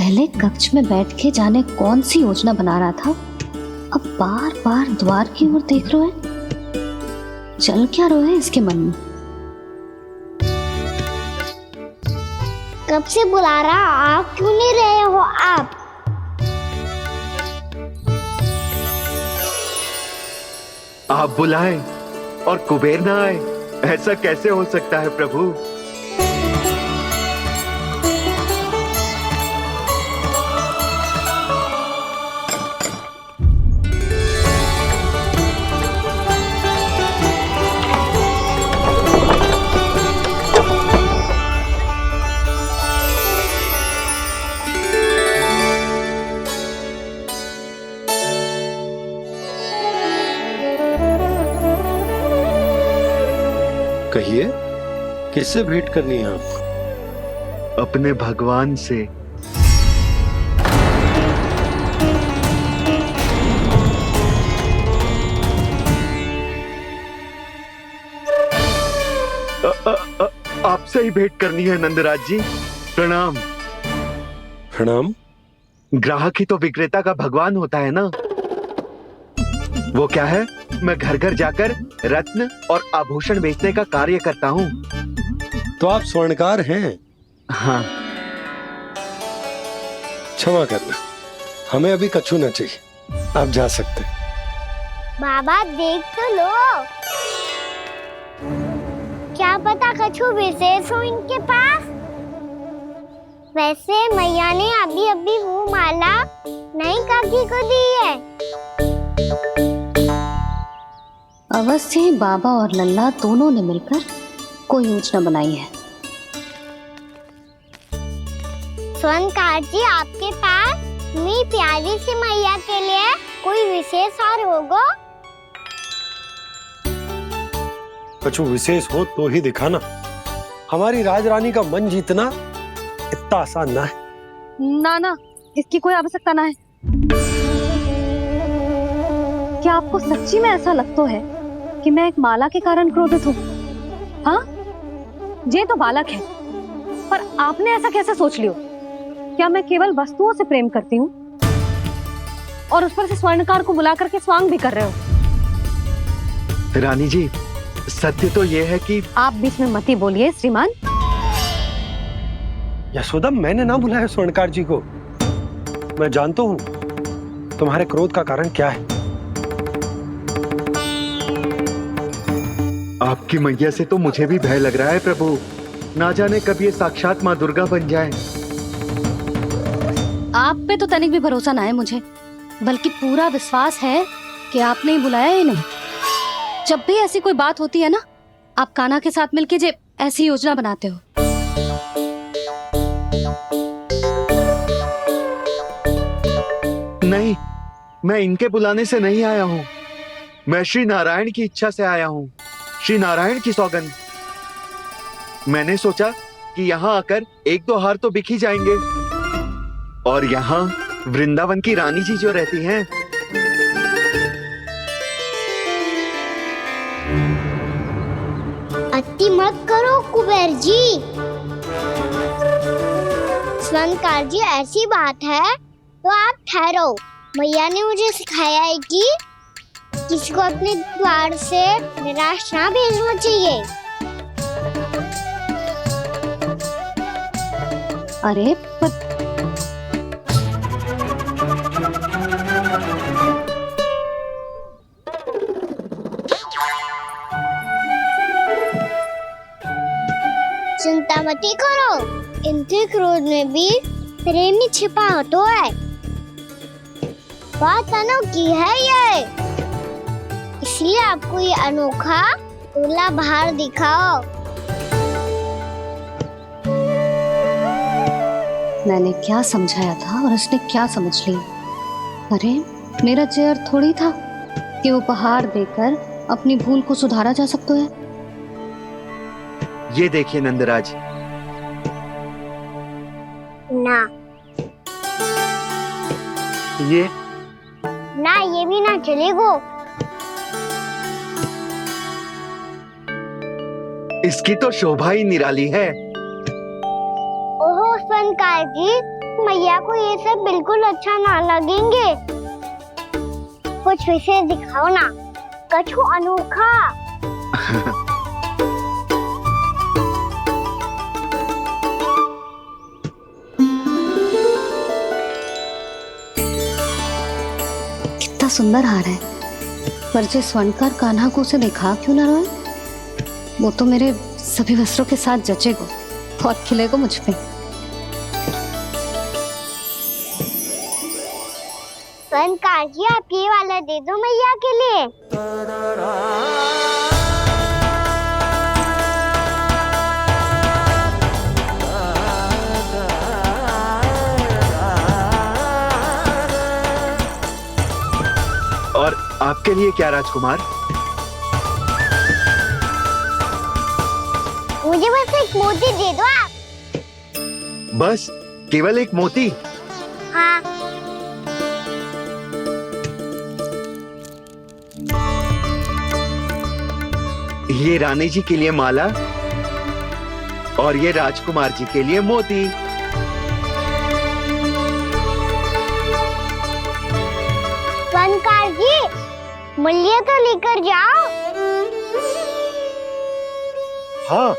पहले कक्ष में बैठ के जाने कौन सी योजना बना रहा था, अब बार बार द्वार की ओर देख रहे हैं। चल क्या रहे हैं इसके मन में? कब से बुला रहा, आप क्यों नहीं रहे हो? आप बुलाएं और कुबेर ना आए, ऐसा कैसे हो सकता है प्रभु? कहिए, किससे भेंट करनी है आपको? अपने भगवान से। आपसे ही भेंट करनी है नंदराज जी। प्रणाम। प्रणाम। ग्राहक ही तो विक्रेता का भगवान होता है ना। वो क्या है, मैं घर घर जाकर रत्न और आभूषण बेचने का कार्य करता हूँ। तो आप स्वर्णकार हैं? हाँ। क्षमा करना, हमें अभी कछु न चाहिए, आप जा सकते हैं। बाबा देख तो लो, क्या पता कछु विशेष हो इनके पास। वैसे मैया ने अभी अभी वो माला नई काकी को दी है। अवश्य ही बाबा और लल्ला दोनों ने मिलकर कोई योजना बनाई है। स्वर्णकार जी, आपके पास मेरी प्यारी सी मैया के लिए कोई विशेष और होगा? कछु विशेष हो तो ही दिखाना। हमारी राजरानी का मन जीतना इतना आसान ना है। ना, इसकी कोई आवश्यकता ना है। क्या आपको सच्ची में ऐसा लगता है कि मैं एक माला के कारण क्रोधित हूँ? हाँ, ये तो बालक है, पर आपने ऐसा कैसे सोच लियो? क्या मैं केवल वस्तुओं से प्रेम करती हूँ और उस पर से स्वर्णकार को बुला करके स्वांग भी कर रहे हो? रानी जी, सत्य तो ये है कि आप बीच में मत ही बोलिए श्रीमान। यशोदा, मैंने ना बुलाया स्वर्णकार जी को। मैं जानता हूँ तुम्हारे क्रोध का कारण क्या है। आपकी मैया से तो मुझे भी भय लग रहा है प्रभु। ना जाने कब ये साक्षात माँ दुर्गा बन जाए। आप पे तो तनिक भी भरोसा ना है मुझे, बल्कि पूरा विश्वास है कि आपने ही बुलाया है इन्हें। जब भी ऐसी कोई बात होती है ना, आप कान्हा के साथ मिलके जे ऐसी योजना बनाते हो। नहीं, मैं इनके बुलाने से नहीं आया हूँ। मैं श्री नारायण की इच्छा से आया हूँ, श्री नारायण की सौगंध। मैंने सोचा कि यहाँ आकर एक दो हार तो बिक ही जाएंगे। और यहाँ वृंदावन की रानी जी जो रहती हैं, अति मत करो कुबेर जी। स्वर्णकार जी, ऐसी बात है तो आप ठहरो। मैया ने मुझे सिखाया है कि किसी को अपने द्वार से निराश ना भेजना चाहिए। अरे पर चिंता मत करो, इनके क्रोध में भी प्रेम ही छिपा तो है। बात अनोखी है ये, इसलिए आपको ये अनोखा दूल्हा बाहर दिखाओ। मैंने क्या समझाया था और उसने क्या समझ लिया? अरे मेरा चेयर थोड़ी था कि उपहार देकर अपनी भूल को सुधारा जा सकता है। ये देखिए नंदराज। ना, ये ना, ये भी ना चलेगो। इसकी तो शोभा ही निराली है। ओहो स्वर्णकार जी, मैया को ये सब बिल्कुल अच्छा ना लगेंगे। कुछ विशेष दिखाओ ना, कछु अनोखा। कितना सुंदर हार है, पर जो स्वर्णकार कान्हा को उसे दिखा क्यों ना रहा है? वो तो मेरे सभी वस्त्रों के साथ जचेगा और खिलेगा मुझ पे। स्वर्णकार जी, आप ये वाला दे दो मैया के लिए। और आपके लिए क्या राजकुमार? मुझे बस एक मोती दे दो आप। बस केवल एक मोती? हाँ। ये रानी जी के लिए माला और ये राजकुमार जी के लिए मोती। स्वर्णकार जी, मूल्य तो लेकर जाओ। हाँ,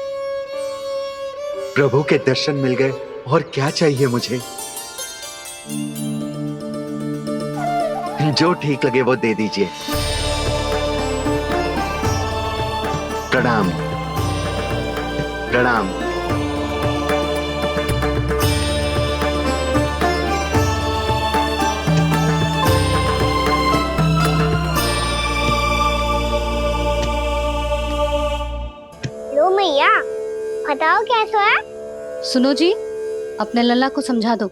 प्रभु के दर्शन मिल गए और क्या चाहिए मुझे? जो ठीक लगे वो दे दीजिए। प्रणाम प्रणाम। लो मैया, बताओ कैसा है? सुनो जी, अपने लल्ला को समझा दो।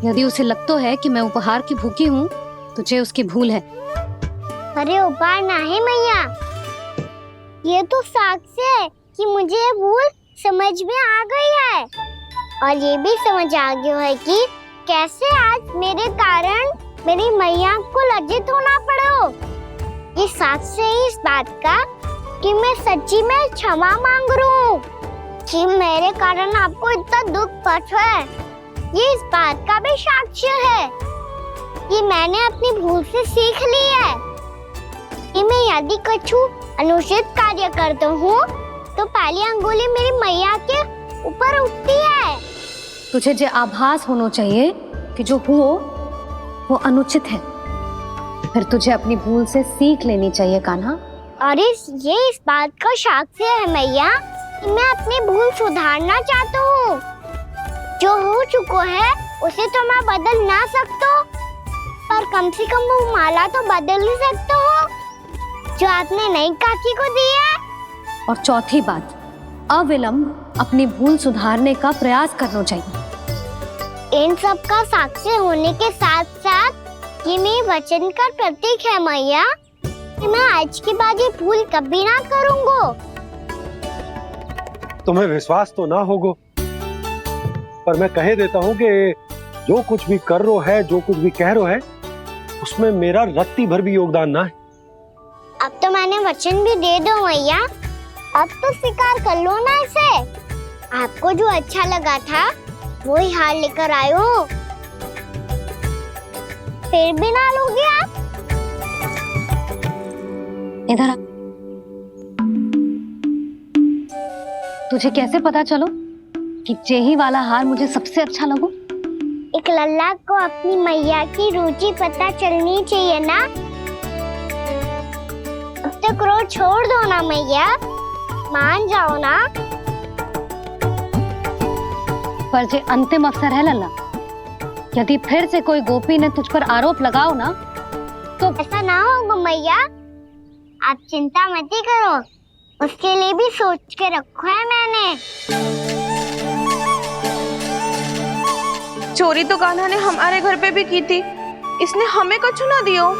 यदि उसे लगता है कि मैं उपहार की भूखी हूँ तो ये उसकी भूल है। अरे उपहार ना है मैया, ये तो साक्ष्य है कि मुझे ये भूल समझ में आ गई है, और ये भी समझ आ गया है कि कैसे आज मेरे कारण मेरी मैया को लज्जित होना पड़ो। ये साक्ष्य है इस बात का कि मैं सच्ची में क्षमा मांग रहा हूँ कि मेरे कारण आपको इतना दुख पहुंचा है। ये इस बात का भी साक्ष्य है कि मैंने अपनी भूल से सीख ली है कि मैं यदि कछु अनुचित कार्य करता हूँ तो पहली अंगुली मेरी मैया के ऊपर उठती है। तुझे जो आभास होना चाहिए कि जो हुआ वो अनुचित है, फिर तुझे अपनी भूल से सीख लेनी चाहिए कान्हा। और ये इस बात का साक्ष्य है मैया कि मैं अपनी भूल सुधारना चाहता हूँ। जो हो चुका है उसे तो मैं बदल ना सकता, पर कम से कम वो माला तो बदल ही सकता हूँ जो आपने नई काकी को दी है। और चौथी बात, अविलंब अपनी भूल सुधारने का प्रयास करना चाहिए। इन सब का साक्षी होने के साथ साथ ये मेरे वचन का प्रतीक है मैया कि मैं आज के बाद ये भूल कभी ना करूँगा। तुम्हें विश्वास तो ना होगा, पर मैं कह देता हूँ कि जो कुछ भी कर रो है, जो कुछ भी कह रो है, उसमें मेरा रत्ती भर भी योगदान ना है। अब तो मैंने वचन भी दे दो मैया, अब तो स्वीकार कर लो ना इसे। आपको जो अच्छा लगा था वही हार लेकर आयो, फिर भी ना लोगे आप? इधर आ। तुझे कैसे पता चलो कि जेही वाला हार मुझे सबसे अच्छा लगो? एक लल्ला को अपनी मैया की रुचि पता चलनी चाहिए ना। अब तो क्रोध छोड़ दो ना मैया, मान जाओ ना। पर जे अंतिम अवसर है लल्ला, यदि फिर से कोई गोपी ने तुझ पर आरोप लगाओ ना तो ऐसा ना होगा मैया, आप चिंता मत ही करो, उसके लिए भी सोच के रखो है मैंने। चोरी तो कान्हा ने हमारे घर पे भी की थी, इसने हमें कछु ना दियो।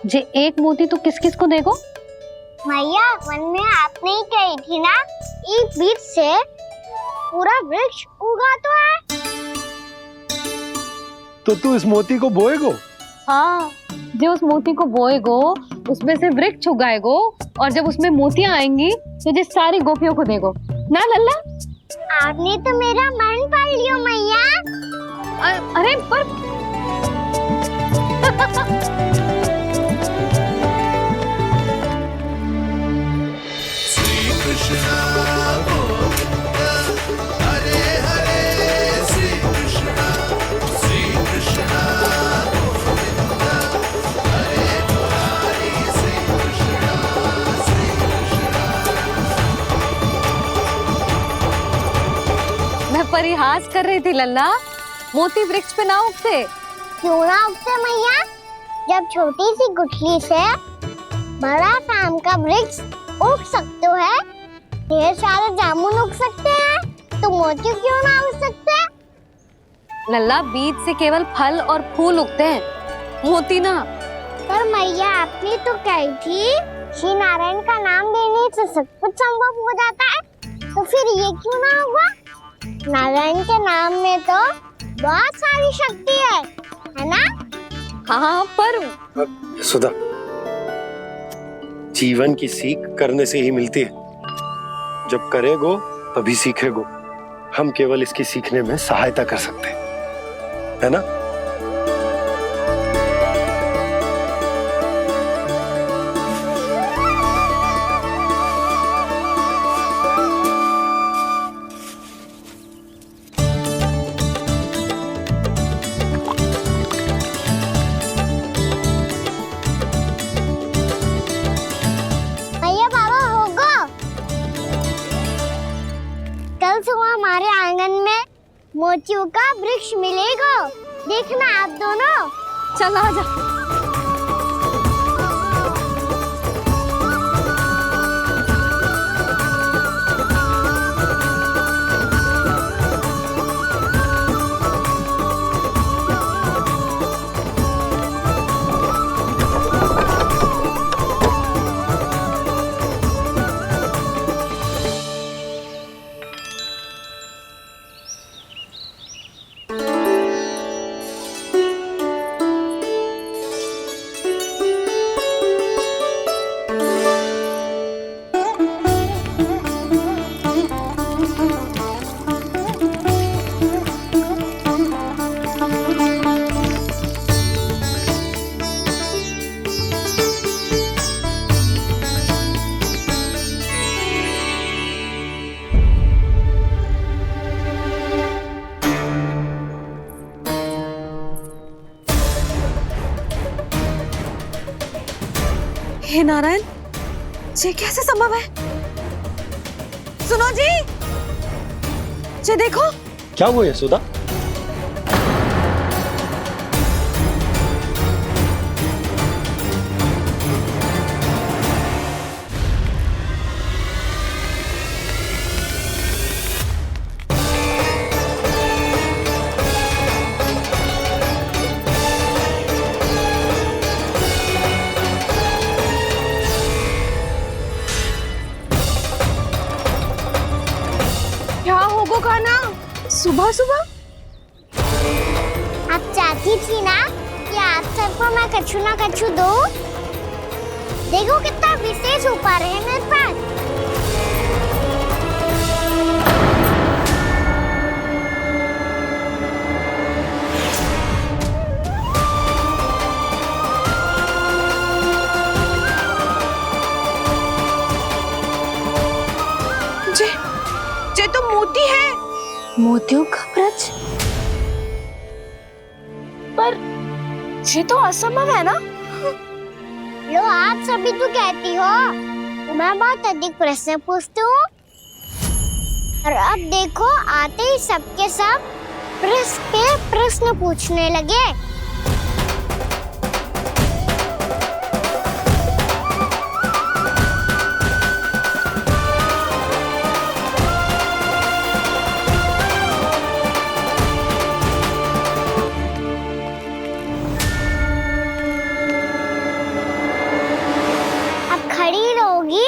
जे एक मोती तो किस किस को देगो? मैया, मन में आपने ही कही थी ना, एक बीज से पूरा वृक्ष उगा तो है। तो तू इस मोती को बोएगो? हाँ, जो उस मोती को बोएगो उसमें से वृक्ष उगाएगो, और जब उसमें मोतियां आएंगी तो जिस सारी गोपियों को देगो। ना लल्ला। आपने तो मेरा मन पढ़ लियो मैया। अरे पर मैं परिहास कर रही थी लल्ला, मोती वृक्ष पे ना उगते। क्यों ना उगते मैया? जब छोटी सी गुठली से बड़ा आम का वृक्ष उग सकते है, ढेर सारे जामुन उग सकते हैं, तो मोती क्यों ना उग सकते? लल्ला, बीज से केवल फल और फूल उगते हैं, मोती ना। पर मैया आपने तो कही थी श्री नारायण का नाम लेने से सब कुछ संभव हो जाता है, तो फिर ये क्यों ना होगा? नारायण के नाम में तो बहुत सारी शक्ति है ना? हाँ, पर सुधा, जीवन की सीख करने से ही मिलती है। जब करेगो तभी सीखेगो। हम केवल इसकी सीखने में सहायता कर सकते हैं, है ना? भैया बाबा होगो, कल सुबह हमारे आंगन में मोतियों का वृक्ष मिलेगा। देखना आप दोनों। चल आजा। हे नारायण, ये कैसे संभव है? सुनो जी, ये देखो। क्या हुआ यशोदा? क्या होगो खाना सुबह सुबह? आप चाहती थी ना कि आप सबको मैं कछु ना कछु दूं? देखो कितना विशेष उपहार है मेरे पास। ये तो मोती है। मोतियों का वृक्ष? पर ये तो असंभव है ना? लो, आप सभी तो कहती हो मैं बहुत अधिक प्रश्न पूछती हूँ, और अब देखो आते ही सबके सब प्रश्न पे प्रश्न पूछने लगे। खड़ी रहोगी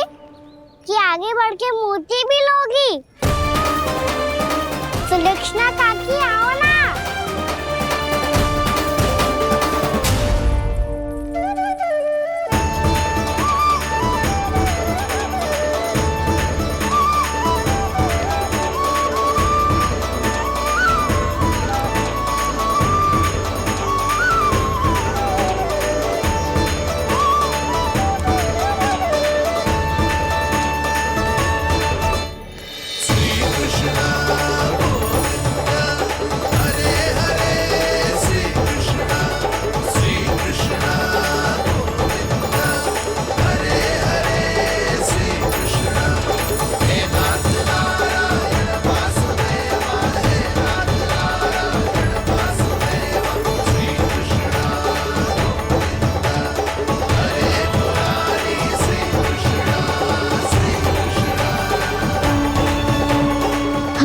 कि आगे बढ़ के मोती भी लोगी? सुलक्षणा काकी आओ ना।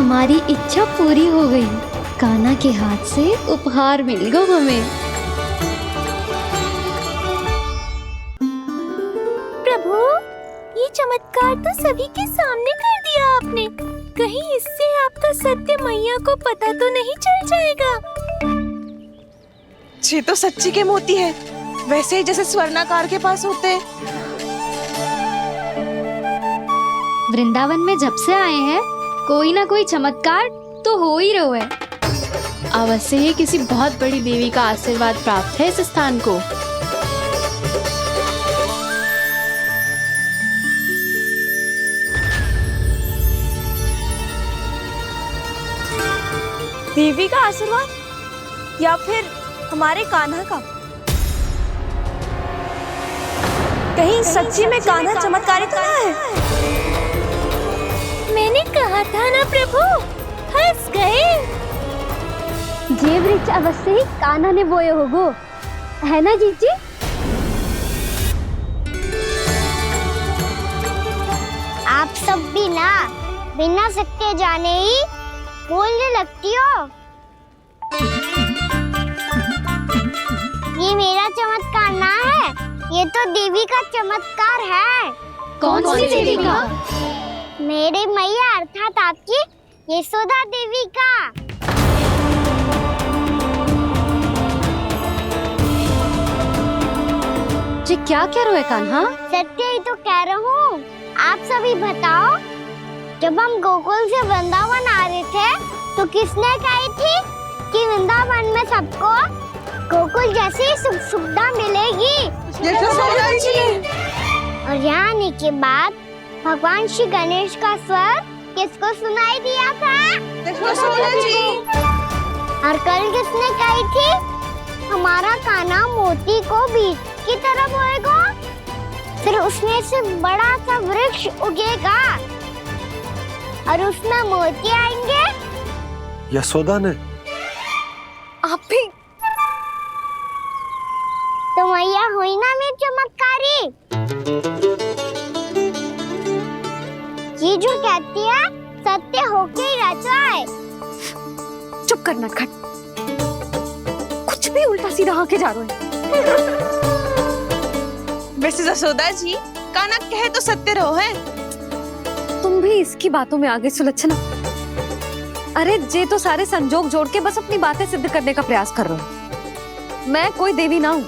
हमारी इच्छा पूरी हो गई। कान्हा के हाथ से उपहार मिल गया हमें। प्रभु, ये चमत्कार तो सभी के सामने कर दिया आपने। कहीं इससे आपका सत्य मैया को पता तो नहीं चल जाएगा? ये तो सच्ची के मोती है, वैसे ही जैसे स्वर्णाकार के पास होते हैं। वृंदावन में जब से आए हैं कोई ना कोई चमत्कार तो हो ही रहा है। अवश्य ही किसी बहुत बड़ी देवी का आशीर्वाद प्राप्त है इस स्थान को। देवी का आशीर्वाद या फिर हमारे कान्हा का? कहीं सच्ची में कान्हा चमत्कारी तो ना है? मैंने कहा था ना प्रभु, फंस गए। ये वृक्ष अवश्य ही कान्हा ने बोए होगो, है ना जीजी? आप सब भी ना बिना सत्य जाने ही बोलने लगती हो। ये मेरा चमत्कार ना है, ये तो देवी का चमत्कार है। कौन सी देवी का? मेरे मैया अर्थात आपकी यशोदा देवी का। जी क्या कह रहे हो कान्हा? सत्य ही तो कह रहा हूँ। आप सभी बताओ, जब हम गोकुल से वृंदावन आ रहे थे तो किसने कही थी कि वृंदावन में सबको गोकुल जैसी सुख सुविधा मिलेगी? यशोदा जी। और यहाँ आने के बाद भगवान श्री गणेश का स्वर किसको सुनाई दिया था? यशोदा जी। और कल किसने कही थी हमारा कान्हा मोती को बीज की तरह बोएगा, फिर उसमें से बड़ा सा वृक्ष उगेगा और उसमें मोती आएंगे? यशोदा ने? आप भी? तो मैया हुई ना मेरी चमत्कारी। ये जो कहती है सत्य होके ही रहता है। चुप कर नटखट, कुछ भी उल्टा सीधा आके जा रहे हैं। वैसे यशोदा जी, कान्हा कहे तो सत्य रहो है। तुम भी इसकी बातों में आगे सुलझना। अरे जे तो सारे संजोग जोड़ के बस अपनी बातें सिद्ध करने का प्रयास कर रहे हो। मैं कोई देवी ना हूँ,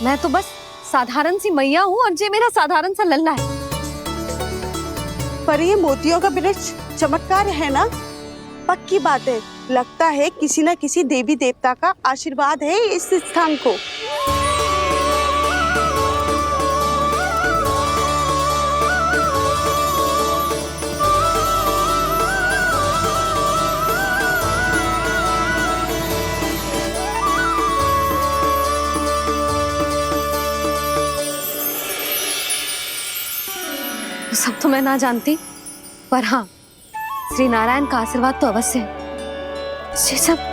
मैं तो बस साधारण सी मैया हूँ और जे मेरा साधारण सा लल्ला है। पर ये मोतियों का वृक्ष चमत्कार है ना? पक्की बात है, लगता है किसी न किसी देवी देवता का आशीर्वाद है इस स्थान को। सब तो मैं ना जानती, पर हाँ, श्री नारायण का आशीर्वाद तो अवश्य है। ये सब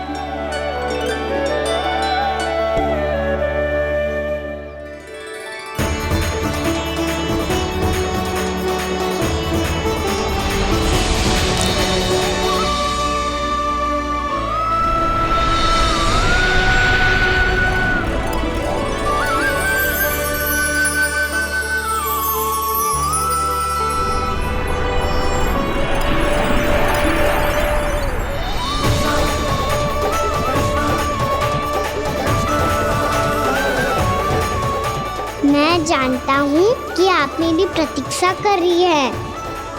मैं जानता हूँ कि आप मेरी प्रतीक्षा कर रही है।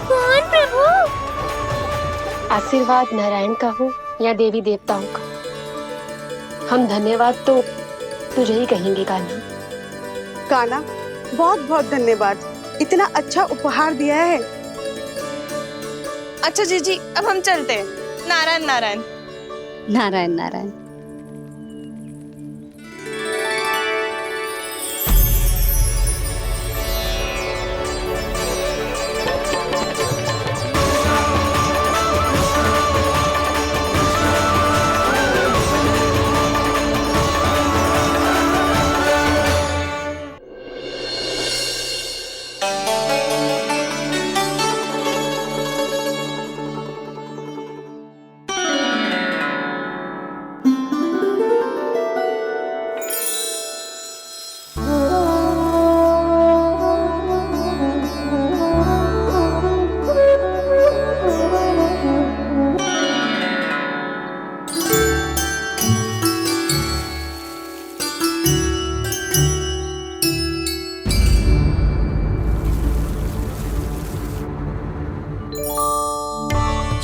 कौन प्रभु? आशीर्वाद नारायण का हो या देवी देवताओं का, हम धन्यवाद तो तुझे ही कहेंगे कान्हा। कान्हा, बहुत बहुत धन्यवाद, इतना अच्छा उपहार दिया है। अच्छा जीजी, अब हम चलते हैं। नारायण नारायण। नारायण नारायण।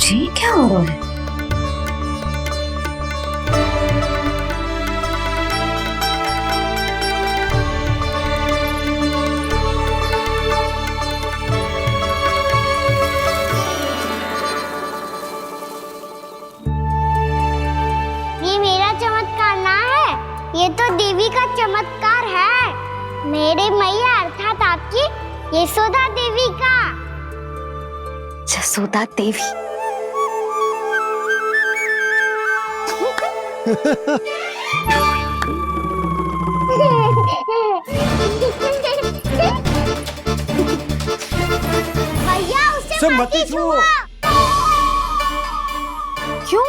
ये क्या हो रहा है? ये मेरा चमत्कार ना है, ये तो देवी का चमत्कार है। मेरे मैया अर्थात आपकी यशोदा देवी का। यशोदा देवी। भैया उसे मत छुओ। क्यों?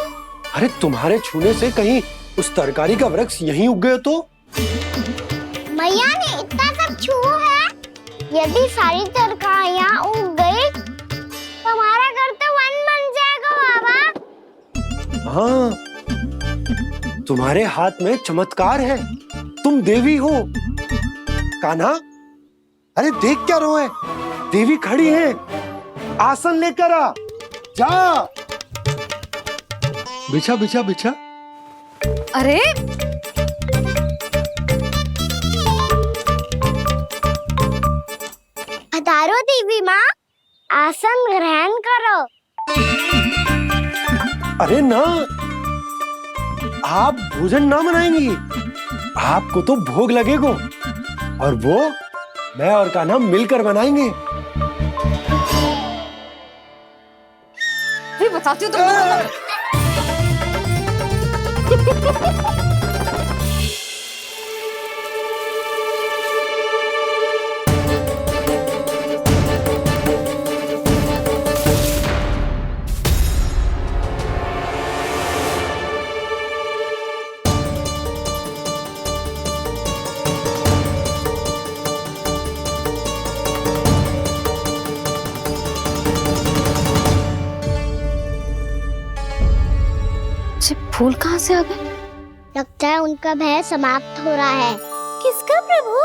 अरे तुम्हारे छूने से कहीं उस तरकारी का वृक्ष यहीं उग गए तो? मैया ने इतना सब छुआ है, यदि सारी तरकारियां उग गई तो हमारा घर तो वन बन जाएगा बाबा। हाँ, तुम्हारे हाथ में चमत्कार है, तुम देवी हो। कान्हा, अरे देख क्या रहो है, देवी खड़ी है, आसन लेकर आ, जा। बिछा बिछा बिछा। अरे पधारो देवी माँ, आसन ग्रहण करो। अरे ना, आप भोजन ना बनाएंगी, आपको तो भोग लगेगा और वो मैं और कान्हा मिलकर बनाएंगे। भी बताती हूँ तुमको। फूल कहाँ से आ गए? लगता है उनका भय समाप्त हो रहा है। किसका प्रभु?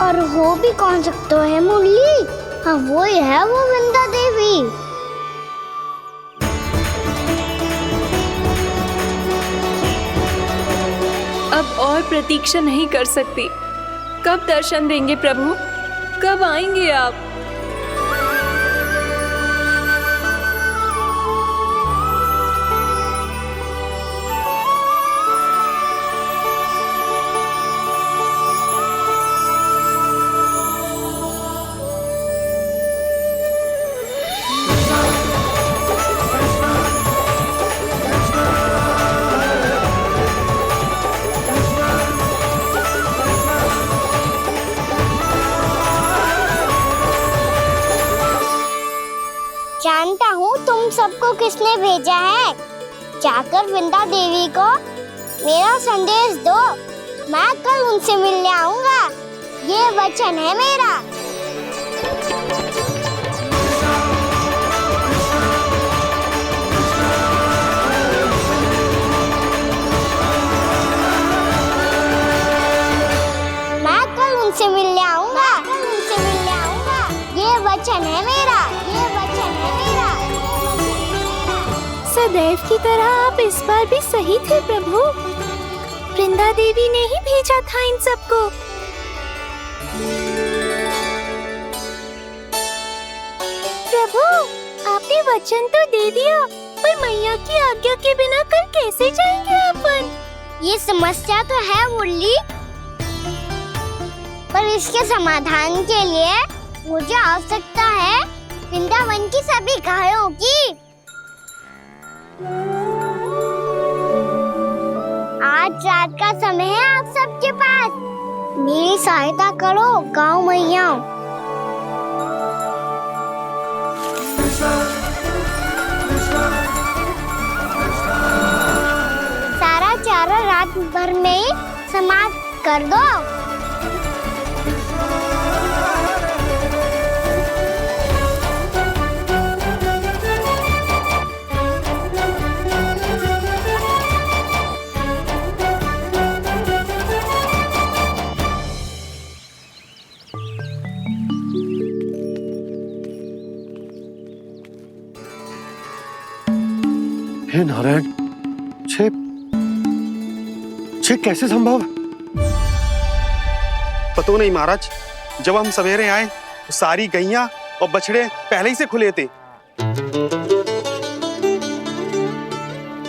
और हो भी कौन सकता है मुरली? हाँ वो ही है, वो वृंदा देवी। अब और प्रतीक्षा नहीं कर सकती। कब दर्शन देंगे प्रभु? कब आएंगे आप? जानता हूँ तुम सबको किसने भेजा है। जाकर वृंदा देवी को मेरा संदेश दो, मैं कल उनसे मिलने आऊंगा, ये वचन है मेरा। मैं कल उनसे मिलने आऊंगा, ये वचन है मेरा, ये वचन है मेरा। सदैव की तरह आप इस बार भी सही थे प्रभु। वृंदा देवी ने ही भेजा था इन सबको। प्रभु, आपने वचन तो दे दिया, पर मैया की आज्ञा के बिना कल कैसे जाएंगे अपन? ये समस्या तो है मुरली, पर इसके समाधान के लिए मुझे आवश्यकता है वृंदावन की सभी गायों की। आज रात का समय है आप सबके पास, मेरी सहायता करो गाँव मैया। सारा चारा रात भर में समाप्त कर दो। हे नारायण, छे कैसे संभव? पतो नहीं महाराज, जब हम सवेरे आए तो सारी गैया और बछड़े पहले ही से खुले थे।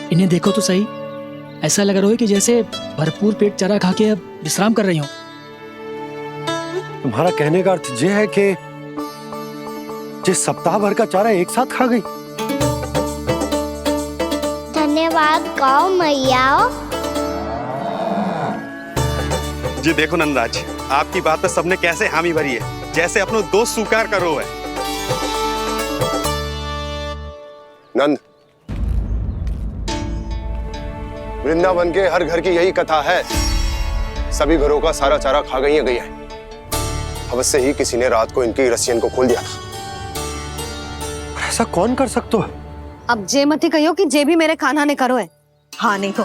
इन्हें देखो तो सही, ऐसा लग रहा है कि जैसे भरपूर पेट चारा खा के अब विश्राम कर रही हो। तुम्हारा कहने का अर्थ यह है कि जिस सप्ताह भर का चारा एक साथ खा गई। धन्यवाद गाओ मैया। जी देखो नंदराज, आपकी बात पे सबने कैसे हामी भरी है, जैसे अपनो दोस्त स्वीकार करो है। नंद, वृंदावन के हर घर की यही कथा है, सभी घरों का सारा चारा खा गई है। अवश्य ही किसी ने रात को इनकी रस्सियन को खोल दिया था। ऐसा कौन कर सकते हो? अब जे मत ही कहियो कि जे भी मेरे कान्हा ने करो है। हाँ नहीं तो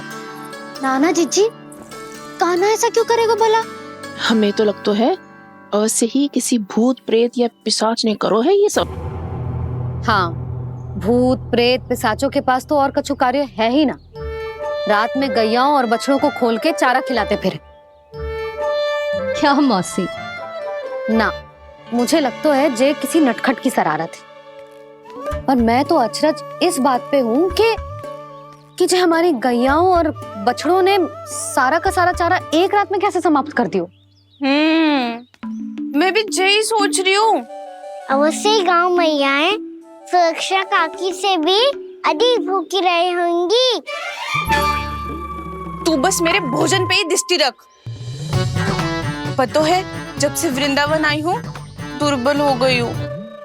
नाना जीजी, कान्हा ऐसा क्यों करेगा भला? हमें तो लगता है अवश्य ही किसी भूत प्रेत या पिशाच ने करो है ये सब। हाँ, भूत प्रेत पिशाचों के पास तो और कछु कार्य है ही ना। रात में गैयाओं और बछड़ों को खोल के चारा खिलाते फिर। क्या मौसी? ना, मुझे लगता है जे किसी नटखट की शरारत है। पर मैं तो अचरज इस बात पे हूँ कि जो हमारी गैयाओं और बछड़ों ने सारा का सारा चारा एक रात में कैसे समाप्त कर दियो। मैं भी यही सोच रही हूँ। अवश्य ही गाँव मैयाएं सुरक्षा काकी से भी अधिक भूखी रही होंगी। तू बस मेरे भोजन पे ही दृष्टि रख। पता है, जब से वृंदावन आई हूँ दुर्बल हो गई हूँ।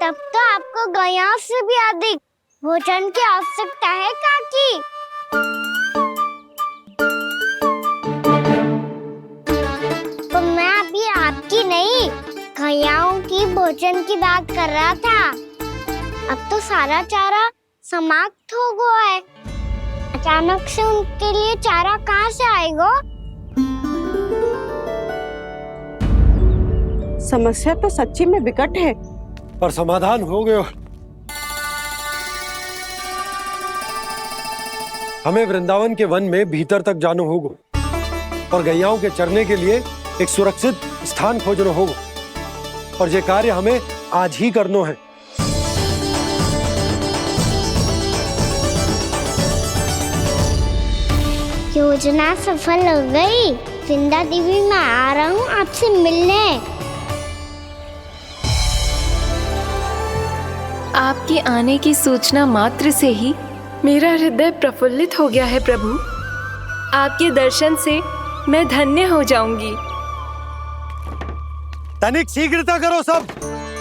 तब तो आपको गैयाओं से भी अधिक भोजन की आवश्यकता है काकी। तो मैं अभी आपकी नहीं, गैयाओं की भोजन की बात कर रहा था। अब तो सारा चारा समाप्त हो गया है। अचानक से उनके लिए चारा कहाँ से आएगा? समस्या तो सच्ची में विकट है, पर समाधान हो गयो। हमें वृंदावन के वन में भीतर तक जाना होगा और गैयाओं के चरने के लिए एक सुरक्षित स्थान खोजना होगा, और ये कार्य हमें आज ही करना है। योजना सफल हो गई। वृंदा देवी, मैं आ रहा हूँ आपसे मिलने। आपके आने की सूचना मात्र से ही मेरा हृदय प्रफुल्लित हो गया है प्रभु। आपके दर्शन से मैं धन्य हो जाऊंगी। तनिक शीघ्रता करो सब,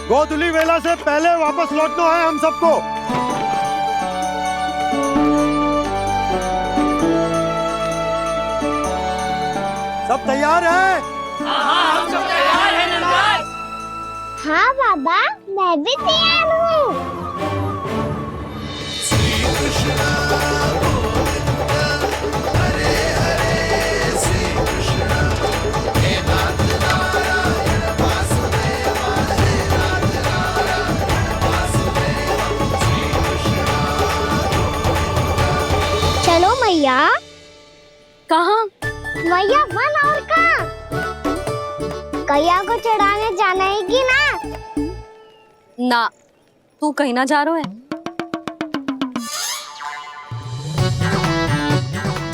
गोधुली वेला से पहले वापस लौटना है हम सबको। सब तैयार है? हाँ, हम सब तैयार हैं नंदराज। हाँ बाबा, मैं भी तैयार हूँ। चलो मैया। कहाँ? मैया वन और कहाँ? गैया को चढ़ाने जाना है कि ना? ना, तू कहीं ना जा रहा है।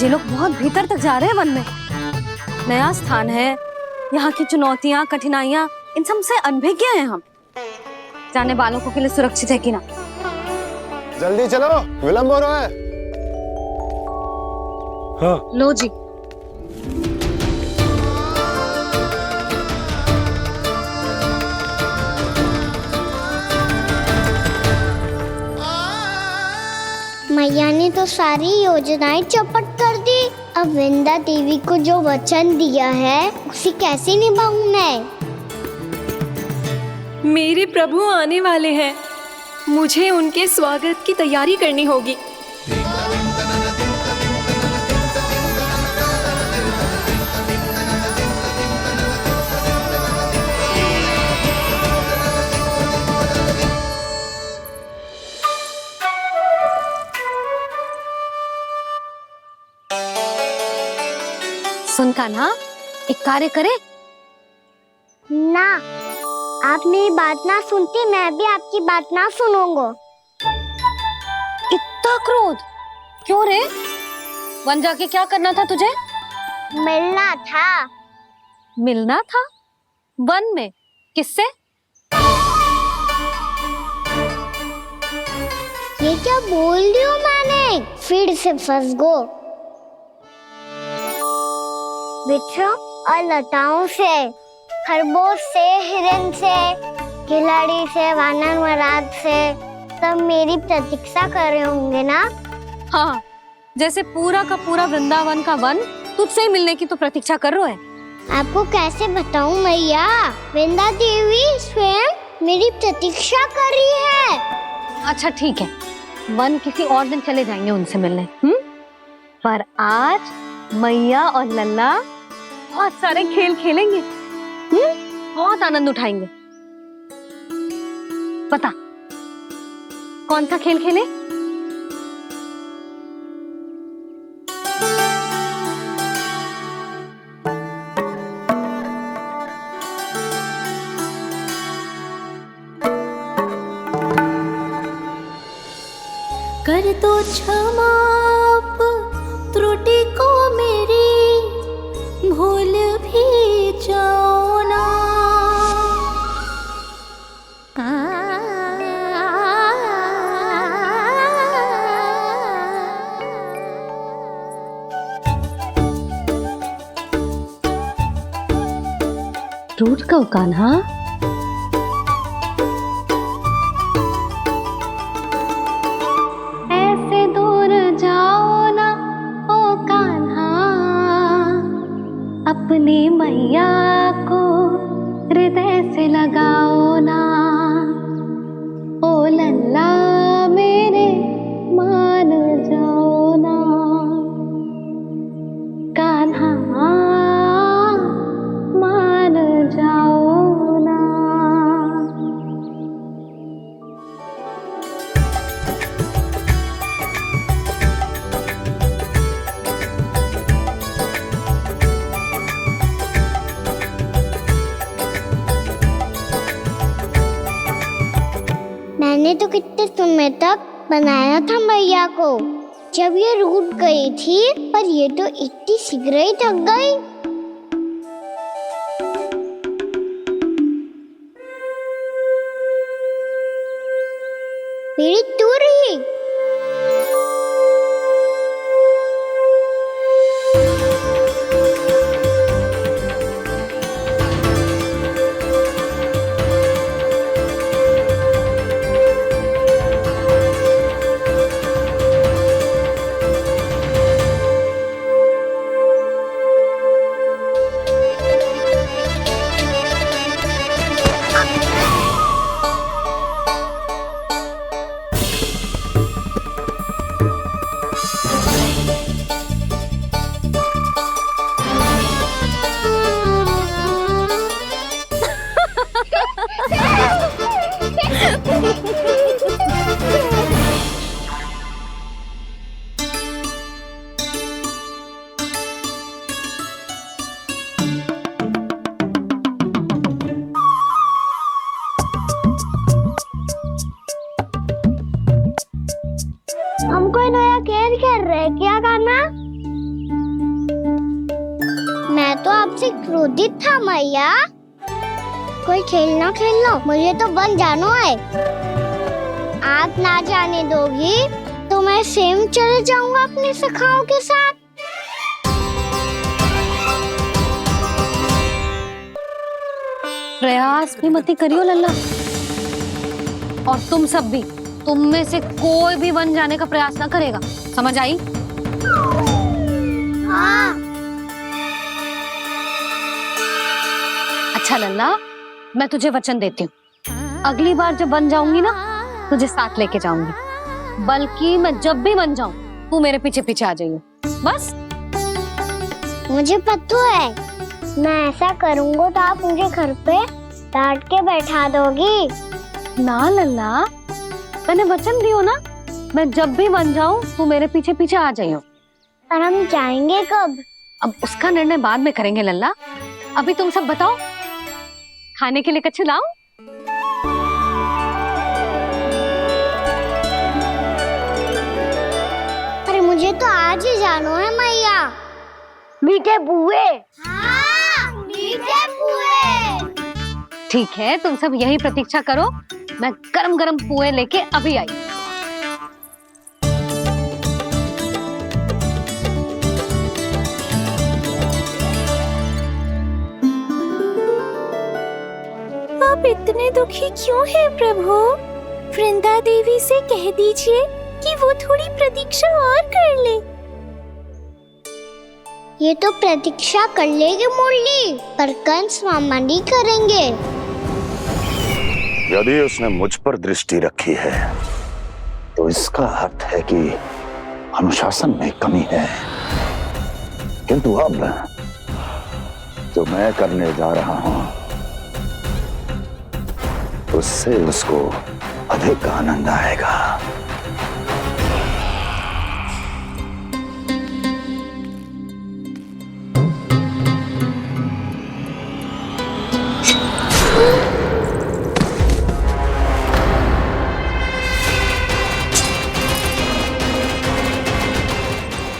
ये लोग बहुत भीतर तक जा रहे हैं वन में। नया स्थान है, यहाँ की चुनौतियाँ कठिनाइयाँ इन सब से अनभिज्ञ हैं हम। जाने वालों के लिए सुरक्षित है कि ना? जल्दी चलो, विलंब हो रहा है। हाँ। लो जी। मैया ने तो सारी योजनाएं चौपट कर दी। अब वृंदा देवी को जो वचन दिया है उसे कैसे निभाऊं मैं? मेरे प्रभु आने वाले हैं, मुझे उनके स्वागत की तैयारी करनी होगी। कान्हा, एक कार्य करे? ना, आप मेरी बात ना सुनती, मैं भी आपकी बात ना सुनूंगा। इतना क्रोध क्यों रे? वन जाके क्या करना था तुझे? मिलना था। मिलना था? वन में? किससे? ये क्या बोल रही हूँ मैंने? फिर से फंस गो। बिच्छू और लताओं से, खरगोश से, हिरन से, खिलाड़ी से, वानर महाराज से, सब मेरी प्रतीक्षा कर रहे होंगे ना? हाँ, जैसे पूरा का पूरा वृंदावन का वन तुझसे ही मिलने की तो प्रतीक्षा कर रहा है। आपको कैसे बताऊं मैया? वृंदा देवी स्वयं मेरी प्रतीक्षा कर रही है। अच्छा ठीक है, वन किसी और दिन चले जाएंगे उनसे मिलने। पर आज मैया और लल्ला बहुत सारे खेल खेलेंगे। बहुत आनंद उठाएंगे। बता, कौन सा खेल खेले? कर दो क्षमा त्रुटि को मेरी, भूल भी जाओ ना। टूट कब कान्हा? ऐसे दूर जाओ ना ओ कान्हा, अपनी मैया को हृदय से लगाओ ना। ओ लल्ला मेरे मान जाओ ना, कान्हा मान जाओ ना। मैंने तो कितने समय तक बनाया था मैया को, जब ये रूठ गई थी, पर ये तो इतनी शीघ्र ही थक गई। मेरी दूर ही। हम कोई नया खेल खेल रहे हैं क्या करना? मैं तो आपसे क्रोधित था मैया। कोई खेलना खेल लो, मुझे तो वन जाना है। आप ना जाने दोगी तो मैं स्वयं चले जाऊंगा अपने सखाओं के साथ। प्रयास भी मत करियो लल्ला, और तुम सब भी, तुम में से कोई भी वन जाने का प्रयास ना करेगा, समझ आई? हाँ। अच्छा लल्ला, मैं तुझे वचन देती हूँ, अगली बार जब वन जाऊंगी ना, तुझे साथ लेके जाऊंगी। बल्कि मैं जब भी वन जाऊं, तू मेरे पीछे पीछे आ जाइयो, बस। मुझे पता है, मैं ऐसा करूंगा तो आप मुझे घर पे डांट के बैठा दोगी। ना लल्ला, मैंने वचन दियो ना, मैं जब भी वन जाऊं तू मेरे पीछे पीछे आ जाइयो। पर हम जाएंगे कब? अब उसका निर्णय बाद में करेंगे लल्ला। अभी तुम सब बताओ, खाने के लिए कच्छु लाऊं? अरे मुझे तो आज ही जाना है मैया। मीठे पुए। हाँ, मीठे पुए। ठीक है, तुम सब यही प्रतीक्षा करो, मैं गरम गरम पुए लेके अभी आई। आप इतने दुखी क्यों हैं प्रभु? वृंदा देवी से कह दीजिए कि वो थोड़ी प्रतीक्षा और कर ले। ये तो प्रतीक्षा कर लेगी मुरली, पर कंस मामा नहीं करेंगे। यदि उसने मुझ पर दृष्टि रखी है तो इसका अर्थ है कि अनुशासन में कमी है। किंतु अब जो मैं करने जा रहा हूं उससे उसको अधिक आनंद आएगा।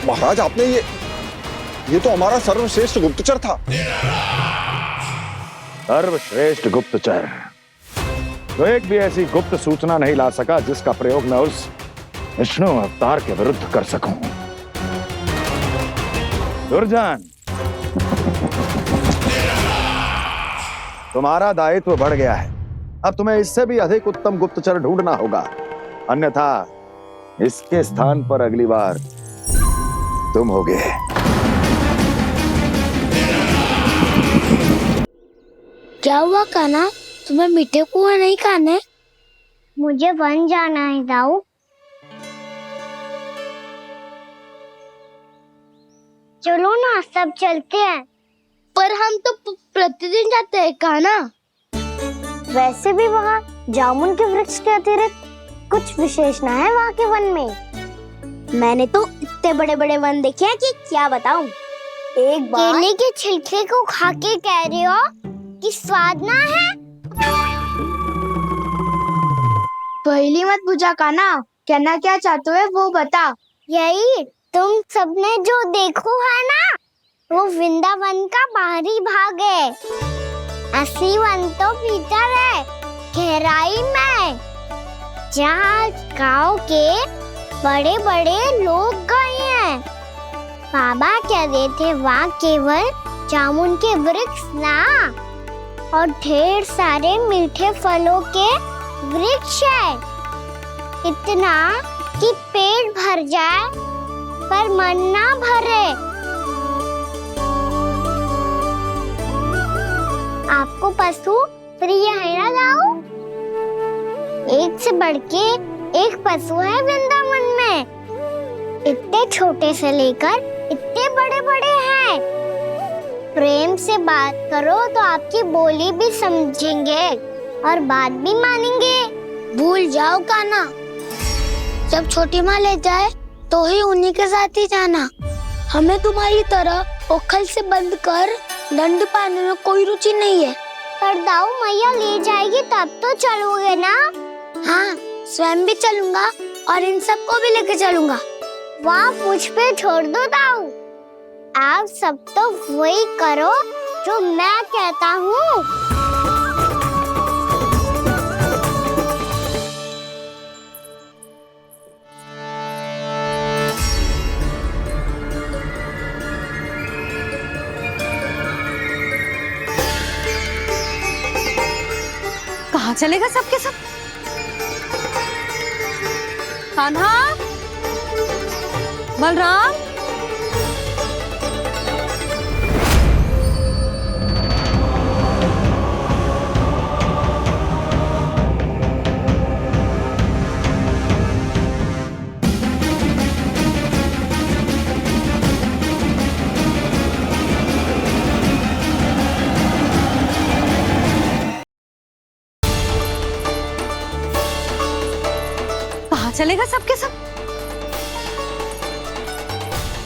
महाराज, आपने ये तो हमारा सर्वश्रेष्ठ गुप्तचर था। सर्वश्रेष्ठ गुप्तचर तो एक भी ऐसी गुप्त सूचना नहीं ला सका जिसका प्रयोग मैं उस विष्णु अवतार के विरुद्ध कर सकूं। दुर्जन, तुम्हारा दायित्व बढ़ गया है। अब तुम्हें इससे भी अधिक उत्तम गुप्तचर ढूंढना होगा, अन्यथा इसके स्थान पर अगली बार तुम होगे। क्या हुआ कान्हा, तुम्हें मीठे पुआ नहीं खाने? मुझे वन जाना है दाऊ। चलो ना, सब चलते हैं। पर हम तो प्रतिदिन जाते हैं कान्हा। वैसे भी वहाँ जामुन के वृक्ष के अतिरिक्त कुछ विशेष ना है वहाँ के वन में। मैंने तो इतने बड़े बड़े वन देखे हैं कि क्या बताऊं। एक बार केले के छिलके को खा के कह रहे हो कि स्वाद ना है? पहली मत पूछा कान्हा, कहना क्या चाहते हो वो बता। यही तुम सबने जो देखो है ना, वो वृंदावन का बाहरी भाग है। असली वन तो भीतर है, गहराई में, जहाँ गाँव के बड़े बड़े लोग गए हैं। बाबा कह रहे थे वहाँ केवल जामुन के वृक्ष ना, और ढेर सारे मीठे फलों के वृक्ष है। इतना कि पेट भर जाए पर मन ना भरे। आपको पशु प्रिय है ना दाऊ? एक से बढ़ के एक पशु है वृंदावन में। इतने छोटे से लेकर इतने बड़े बड़े हैं। प्रेम से बात करो तो आपकी बोली भी समझेंगे और बात भी मानेंगे। भूल जाओ कान्हा, जब छोटी माँ ले जाए तो ही उन्हीं के साथ ही जाना। हमें तुम्हारी तरह ओखल से बंद कर दंड पाने में कोई रुचि नहीं है। पर दाऊ मैया ले जाएगी तब तो चलोगे ना? हाँ, स्वयं भी चलूंगा और इन सबको भी लेके चलूंगा। वहाँ मुझ पे छोड़ दो दाऊ। आप सब तो वही करो जो मैं कहता हूँ। कहाँ चलेगा सबके सब? कान्हा, बलराम, कहाँ चलेगा सबके सब?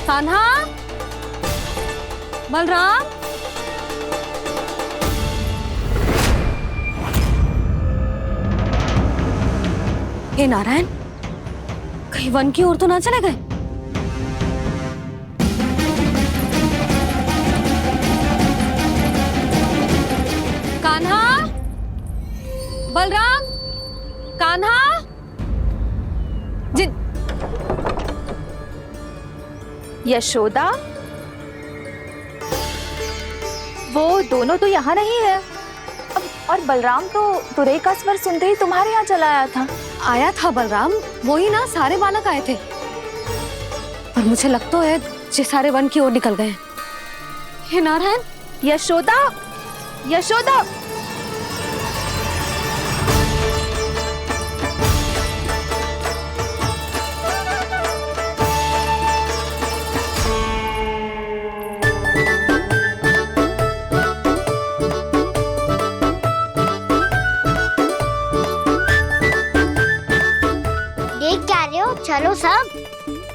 कान्हा, बलराम, हे नारायण, कहीं वन की ओर तो ना चले गए? कान्हा, बलराम, कान्हा, जिन यशोदा, वो दोनों तो यहाँ नहीं है। अब और बलराम तो तुरई का स्वर सुनते ही तुम्हारे यहाँ चला आया था। आया था बलराम, वही ना सारे बालक आए थे। पर मुझे लगता तो है जे सारे वन की ओर निकल गए। हे नारायण, यशोदा, यशोदा, देख क्या रहे हो? चलो सब।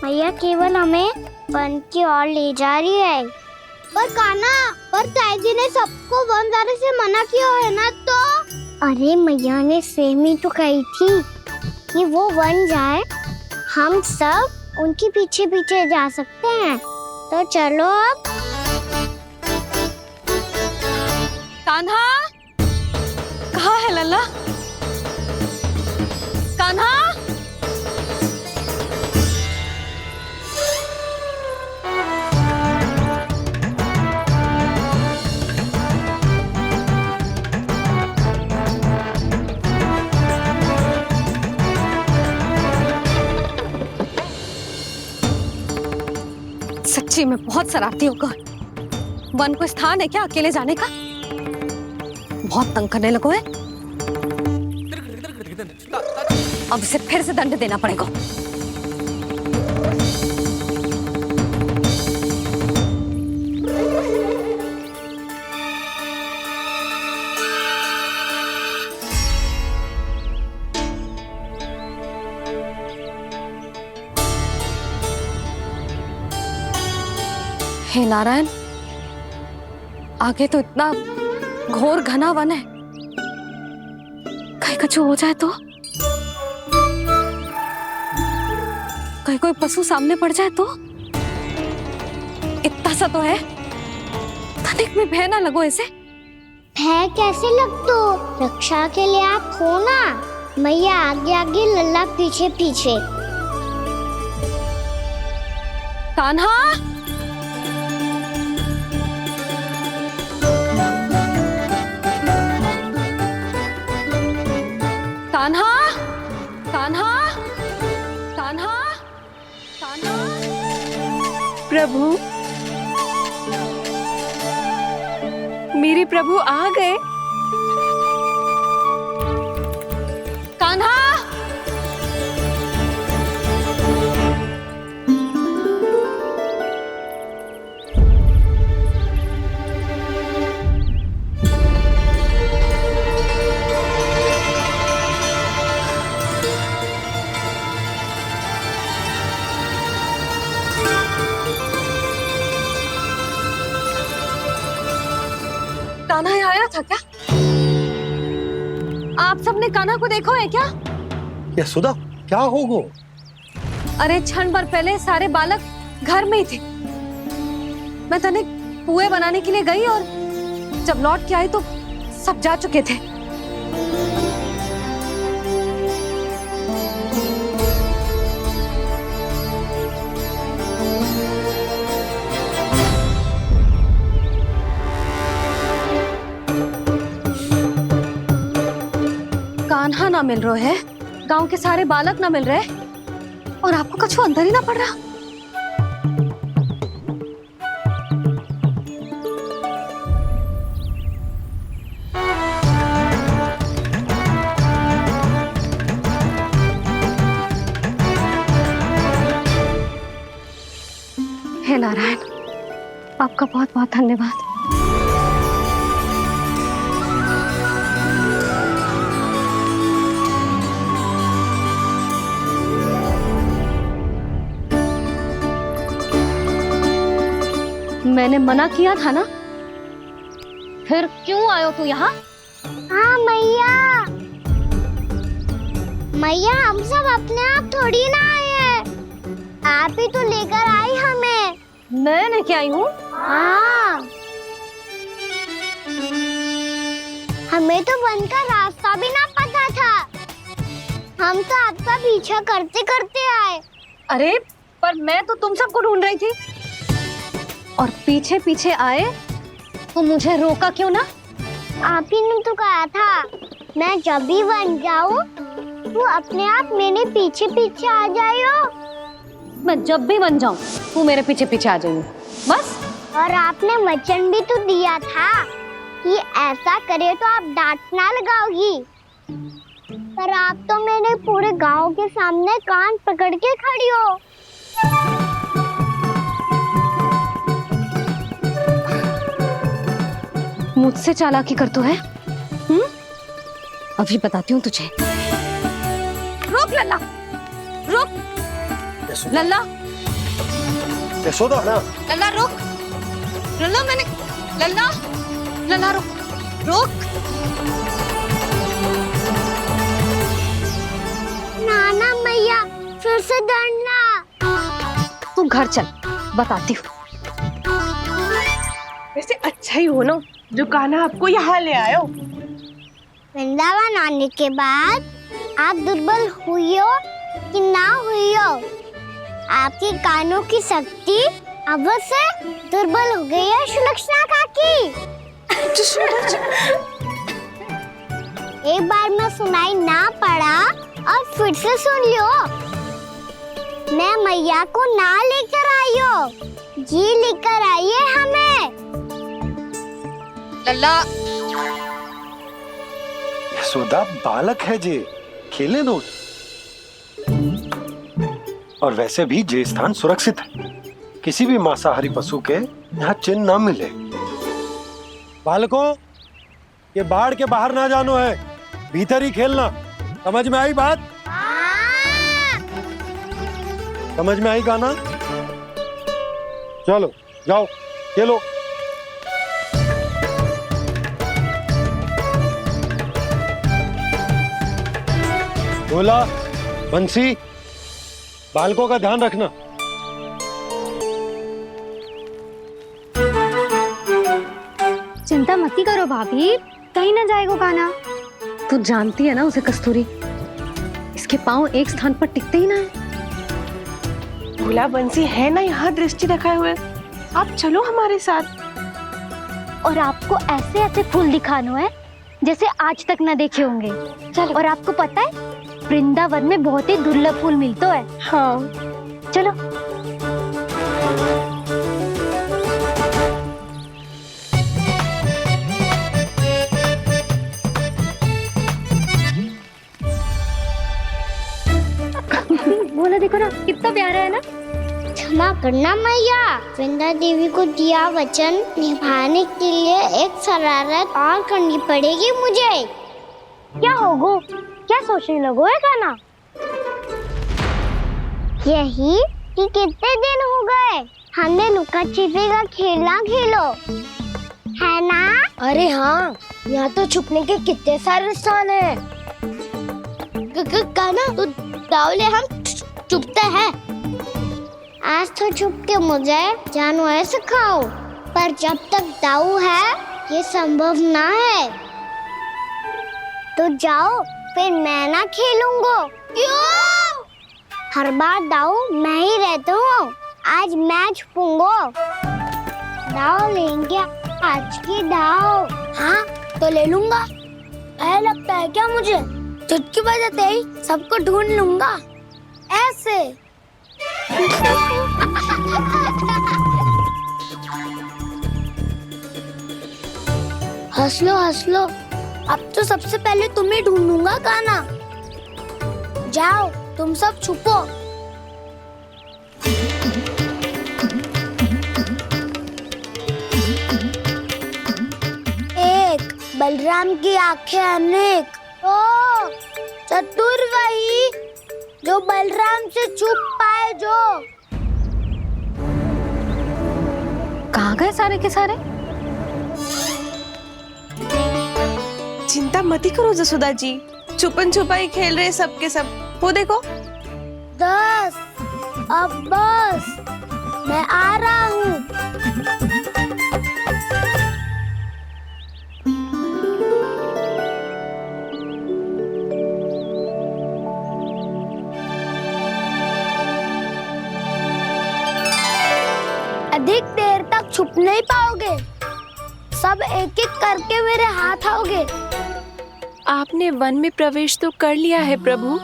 मैया केवल हमें वन की ओर ले जा रही है। पर कान्हा, पर ताई जी ने सबको वन जाने से मना किया है ना, तो अरे मैया ने सेम ही तो कही थी कि वो वन जाए, हम सब उनके पीछे पीछे जा सकते हैं। तो चलो अब। कान्हा, कहाँ है लल्ला? कान्हा, सच्ची में बहुत शरारती होगा। वन को स्थान है क्या अकेले जाने का? बहुत तंग करने लगो है। अब इसे फिर से दंड देना पड़ेगा। हे नारायण, आगे तो इतना घोर घना वन है, कहीं कुछ हो जाए तो? कहीं कोई पशु सामने पड़ जाए तो? इतना सा तो है, तनिक भी भय ना लगो इसे। भय कैसे लग तो? रक्षा के लिए आप हो ना। मैया आगे आगे, लल्ला पीछे पीछे। कान्हा, कान्हा, कान्हा, कान्हा, कान्हा। प्रभु, मेरे प्रभु आ गए। कान्हा, कान्हा यहाँ आया था क्या? आप सबने कान्हा को देखो है क्या? यशोदा, क्या होगा? अरे क्षण भर पहले सारे बालक घर में ही थे। मैं तनिक पुए बनाने के लिए गई और जब लौट के आई तो सब जा चुके थे। कान्हा ना मिल रहे है, गांव के सारे बालक ना मिल रहे, और आपको कछु अंदर ही ना पड़ रहा। हे नारायण, आपका बहुत बहुत धन्यवाद। मैंने मना किया था ना, फिर क्यों आयो तू यहाँ? हाँ मैया, मैया हम सब अपने आप थोड़ी ना आए हैं, आप ही तो लेकर आई हमें। मैं लेके आई हूँ? हाँ, हमें तो वन का रास्ता भी ना पता था, हम तो आपका पीछा करते करते आए। अरे पर मैं तो तुम सबको ढूंढ रही थी, और पीछे पीछे आए तो मुझे रोका क्यों ना? आप ही ने तो कहा था मैं जब भी बन जाऊं तू अपने आप मेरे पीछे पीछे आ जाइयो। मैं जब भी बन जाऊं तू मेरे पीछे पीछे आ जाइयो, बस। और आपने वचन भी तो दिया था कि ऐसा करे तो आप डांट ना लगाओगी, पर आप तो मेरे पूरे गांव के सामने कान पकड़ के खड़ी हो। मुझसे चालाकी कर तू है? अभी बताती हूँ तुझे। रुक लल्ला, रुक लल्ला, यशोदा ना, लल्ला रुक, लल्ला मैंने, लल्ला, लल्ला रुक, रुक। नाना मैया फिर से डरना। तू घर चल, बताती हूँ। वैसे अच्छा ही हो ना जो कान्हा आपको यहाँ ले आयो। वृंदावन आने के बाद आप दुर्बल हुई हो कि ना हुई हो, आपके कानों की शक्ति अब से दुर्बल हो गई है सुलक्षणा काकी। एक बार में सुनाई ना पड़ा और फिर से सुन लो। मैं मैया को ना लेकर आई हो, जी लेकर आई है हमें। लल्ला, यशोदा बालक है जे, खेले दो। और वैसे भी ये स्थान सुरक्षित है, किसी भी मांसाहारी पशु के यहाँ चिन्ह ना मिले। बालकों, ये बाढ़ के बाहर ना जानो है, भीतर ही खेलना। समझ में आई बात? समझ में आई गाना? चलो जाओ खेलो। बोला बंसी, बालकों का ध्यान रखना। चिंता मती करो भाभी, कहीं ना जाएगा कान्हा। तू जानती है ना उसे कस्तूरी, इसके पांव एक स्थान पर टिकते ही ना है। भोला बंसी है ना यहाँ दृष्टि रखाए हुए, आप चलो हमारे साथ। और आपको ऐसे ऐसे फूल दिखानो है जैसे आज तक न देखे होंगे। चलो। और आपको पता है वृंदावन में बहुत ही दुर्लभ फूल मिलते हैं। हाँ चलो। बोला देखो ना कितना प्यारा है ना। क्षमा करना मैया, वृंदा देवी को दिया वचन निभाने के लिए एक शरारत और करनी पड़ेगी मुझे। क्या होगो? क्या सोचने लगो है कान्हा? यही कि कितने दिन हो गए हमने लुका छिपी का खेलना खेलो, है ना? अरे हाँ, यहाँ तो छुपने के कितने सारे स्थान है। कान्हा तो दावले हम छुपते हैं। आज तो छुप के मुझे जानवर सिखाओ, पर जब तक दाऊ है ये संभव ना है। तो जाओ, फिर मैं ना खेलूंगा। क्यों? हर बार दाऊ मैं ही रहता हूँ, आज मैं छुपूंगा। दाऊ लेंगे आज की दाऊ। हाँ तो ले लूंगा। ऐसा लगता है क्या मुझे? चुटकी बजाते ही सबको ढूंढ लूंगा ऐसे। हंस लो, अब तो सबसे पहले तुम्हें ढूंढूंगा कान्हा। जाओ तुम सब छुपो। एक बलराम की आंखें अनेक, ओ चतुर वही जो बलराम से छुप पाए। जो कहाँ गए सारे के सारे? चिंता मत करो जसोदा जी, छुपन छुपाई खेल रहे सब के सब। वो देखो 10 अब बस, मैं आ रहा हूँ। अधिक देर तक छुप नहीं पाओगे, सब एक एक करके मेरे हाथ आओगे। आपने वन में प्रवेश तो कर लिया है प्रभु,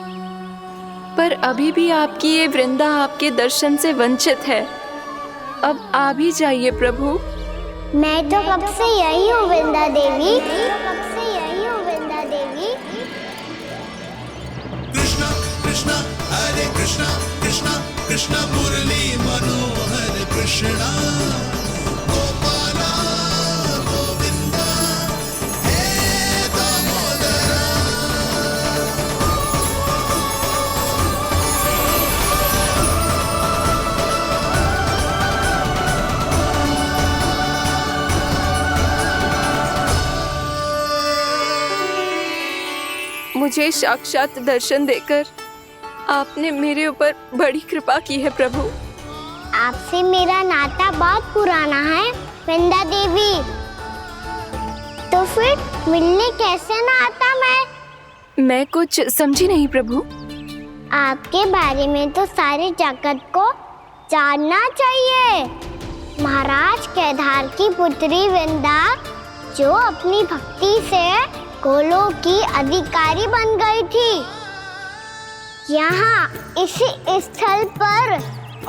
पर अभी भी आपकी ये वृंदा आपके दर्शन से वंचित है। अब आ भी जाइए प्रभु। मैं तो कब से यही हूँ वृंदा देवी, कब से यही हूँ वृंदा देवी। कृष्णा कृष्णा हरे कृष्णा कृष्णा कृष्णा मुरली मनोहर कृष्णा गोपाला गोविंदा हे दामोदरा। मुझे साक्षात दर्शन देकर आपने मेरे ऊपर बड़ी कृपा की है प्रभु। आपसे मेरा नाता बहुत पुराना है वृंदा देवी, तो फिर मिलने कैसे ना आता मैं कुछ समझी नहीं प्रभु। आपके बारे में तो सारे जगत को जानना चाहिए। महाराज केदार की पुत्री वृंदा जो अपनी भक्ति से गोलों की अधिकारी बन गई थी, यहाँ इसी स्थल पर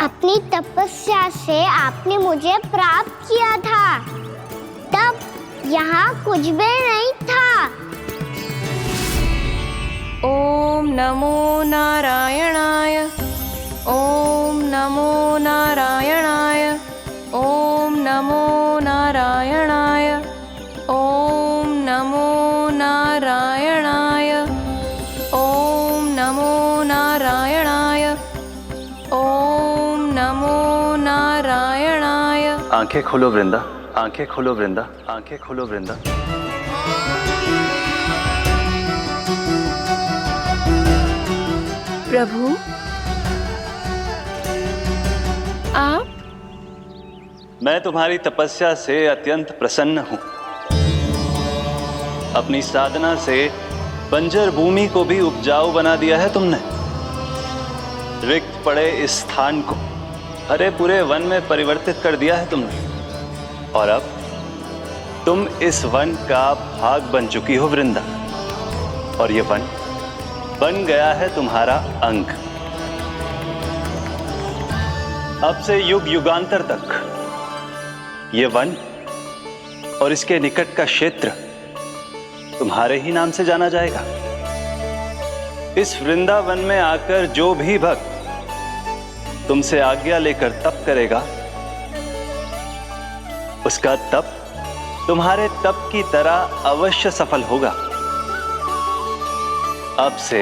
अपनी तपस्या से आपने मुझे प्राप्त किया था। तब यहाँ कुछ भी नहीं था। ओम नमो नारायणाय, ओम नमो नारायणाय, ओम नमो नारायणाय, ओम नमो नारायणाय, ओम नमो नारायणाय, ओम नमो नारायणाय। आंखें खोलो वृंदा, आंखें खोलो वृंदा, आंखें खोलो वृंदा। प्रभु आप? मैं तुम्हारी तपस्या से अत्यंत प्रसन्न हूं। अपनी साधना से बंजर भूमि को भी उपजाऊ बना दिया है तुमने। रिक्त पड़े इस स्थान को हरे पूरे वन में परिवर्तित कर दिया है तुमने, और अब तुम इस वन का भाग बन चुकी हो वृंदा, और ये वन बन गया है तुम्हारा अंग। अब से युग युगांतर तक ये वन और इसके निकट का क्षेत्र तुम्हारे ही नाम से जाना जाएगा। इस वृंदावन में आकर जो भी भक्त तुमसे आज्ञा लेकर तप करेगा, उसका तप तुम्हारे तप की तरह अवश्य सफल होगा। अब से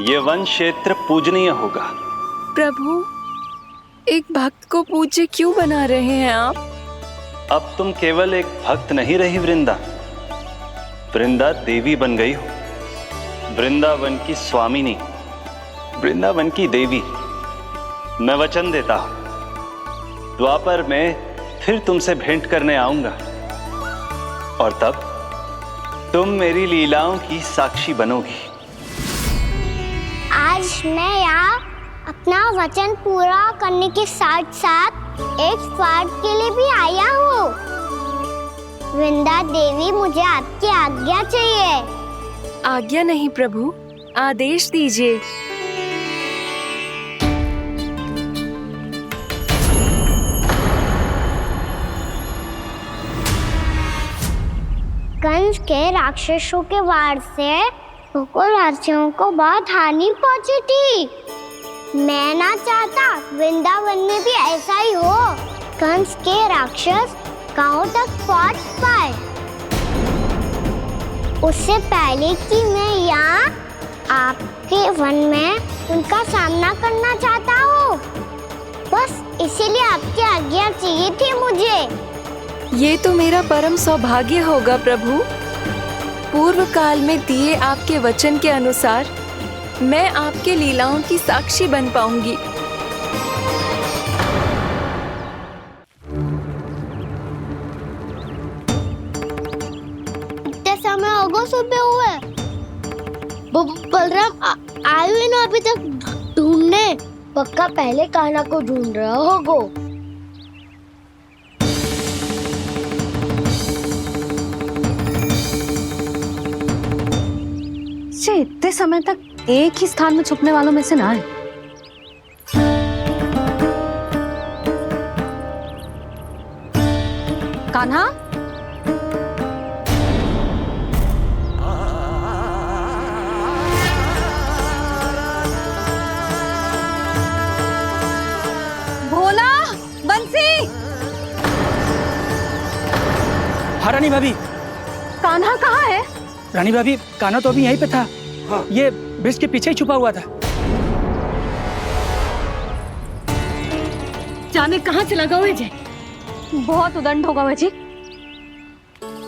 ये वन क्षेत्र पूजनीय होगा। प्रभु, एक भक्त को पूज्य क्यों बना रहे हैं आप? अब तुम केवल एक भक्त नहीं रही वृंदा, वृंदा देवी बन गई हो। वृंदावन की स्वामिनी, वृंदावन की देवी। मैं वचन देता हूं, द्वापर में फिर तुमसे भेंट करने आऊंगा, और तब तुम मेरी लीलाओं की साक्षी बनोगी। आज मैं यहाँ अपना वचन पूरा करने के साथ साथ एक स्वार्थ के लिए भी आया हूँ। वृंदा देवी, मुझे आपकी आज्ञा चाहिए। आज्ञा नहीं प्रभु, आदेश दीजिए। कंस के राक्षसों के वार से गोकुलवासियों को बहुत हानि पहुंची थी। मैं ना चाहता वृंदावन में भी ऐसा ही हो। कंस के राक्षस गांव तक पहुंच पाए, उससे पहले कि मैं यहाँ आपके वन में उनका सामना करना चाहता हूँ। बस इसीलिए आपकी आज्ञा चाहिए थी मुझे। ये तो मेरा परम सौभाग्य होगा प्रभु। पूर्व काल में दिए आपके वचन के अनुसार मैं आपके लीलाओं की साक्षी बन पाऊंगी। इतने समय होगा सुबह हुए, बलराम आए हुए ना अभी तक ढूंढने। पक्का पहले कान्हा को ढूंढ रहा होगा। इतने समय तक एक ही स्थान में छुपने वालों में से ना है। कान्हा, भोला, बंसी। हाँ रानी भाभी। कान्हा कहाँ है? रानी भाभी, कान्हा तो अभी यहीं पे था। हाँ। ये ब्रिज के पीछे ही छुपा हुआ था। जाने कहाँ चला गया है जी? बहुत उदंड होगा जी।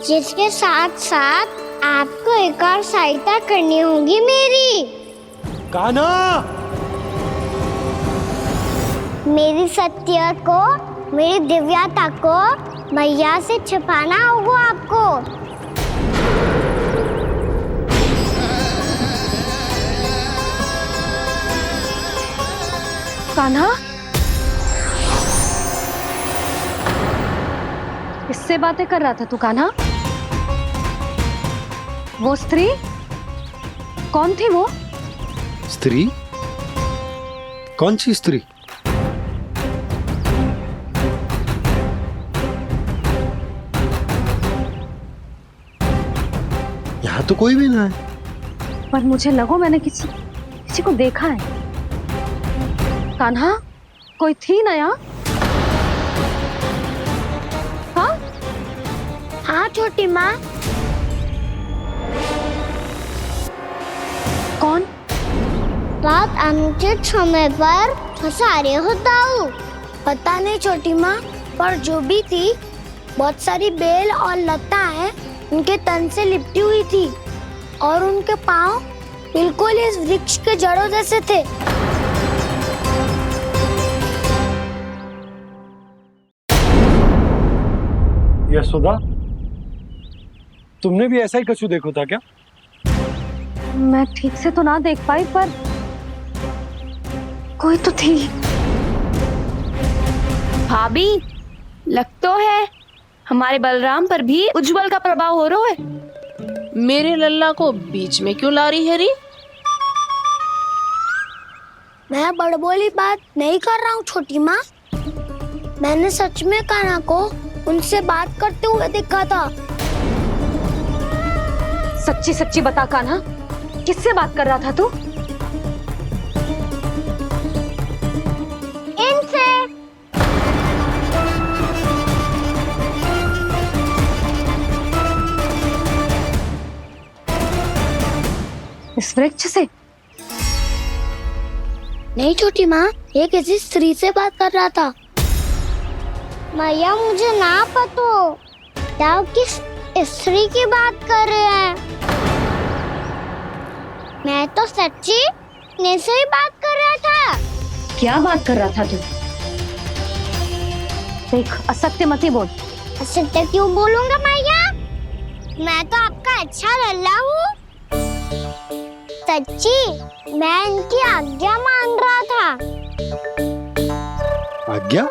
जिसके साथ साथ आपको एक और सहायता करनी होगी मेरी। कान्हा, मेरी सत्य को, मेरी दिव्यता को मैया से छिपाना होगा आपको। कान्हा, किससे बातें कर रहा था तू कान्हा? वो स्त्री कौन थी? वो स्त्री? कौन सी स्त्री? यहाँ तो कोई भी ना है। पर मुझे लगो मैंने किसी को देखा है। कान्हा, कोई थी ना यहाँ? हाँ? हाँ छोटी माँ। कौन? रात अनुचित समय पर फंसा रहे हो दाऊ। पता नहीं छोटी माँ, पर जो भी थी बहुत सारी बेल और लता है उनके तन से लिपटी हुई थी और उनके पाँव बिल्कुल इस वृक्ष के जड़ों जैसे थे। यशोदा, तुमने भी ऐसा ही कछु देखो था क्या? मैं ठीक से तो ना देख पाई, पर कोई तो थी। भाभी, लग तो है हमारे बलराम पर भी उज्जवल का प्रभाव हो रहा है। मेरे लल्ला को बीच में क्यों ला रही है री? मैं बड़बोली बात नहीं कर रहा हूँ छोटी माँ। मैंने सच में कान्हा को उनसे बात करते हुए देखा था। सच्ची सच्ची बता कान्हा, किससे बात कर रहा था तू? इनसे। इस वृक्ष से? नहीं छोटी माँ, ये किसी स्त्री से बात कर रहा था। मैया मुझे ना पतो क्या किस स्त्री की बात कर रहे हैं। मैं तो सच्ची ने से ही बात कर रहा था। क्या बात कर रहा था तू? देख, असत्य मत ही बोल। असत्य क्यों बोलूंगा मैया? मैं तो आपका अच्छा लल्ला हूँ। सच्ची मैं इनकी आज्ञा मान रहा था। आज्ञा?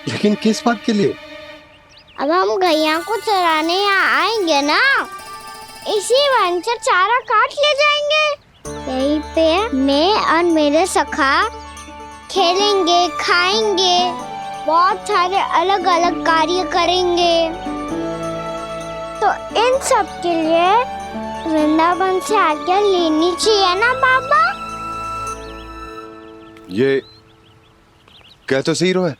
लेकिन किस बात के लिए? अब हम गैया को चराने यहाँ आएंगे ना, इसी वन से चारा काट ले जाएंगे। यहीं पे मैं और मेरे सखा खेलेंगे, खाएंगे, बहुत सारे अलग अलग कार्य करेंगे। तो इन सब के लिए वृंदावन से आज्ञा लेनी चाहिए ना बाबा? ये क्या तो सही रो है?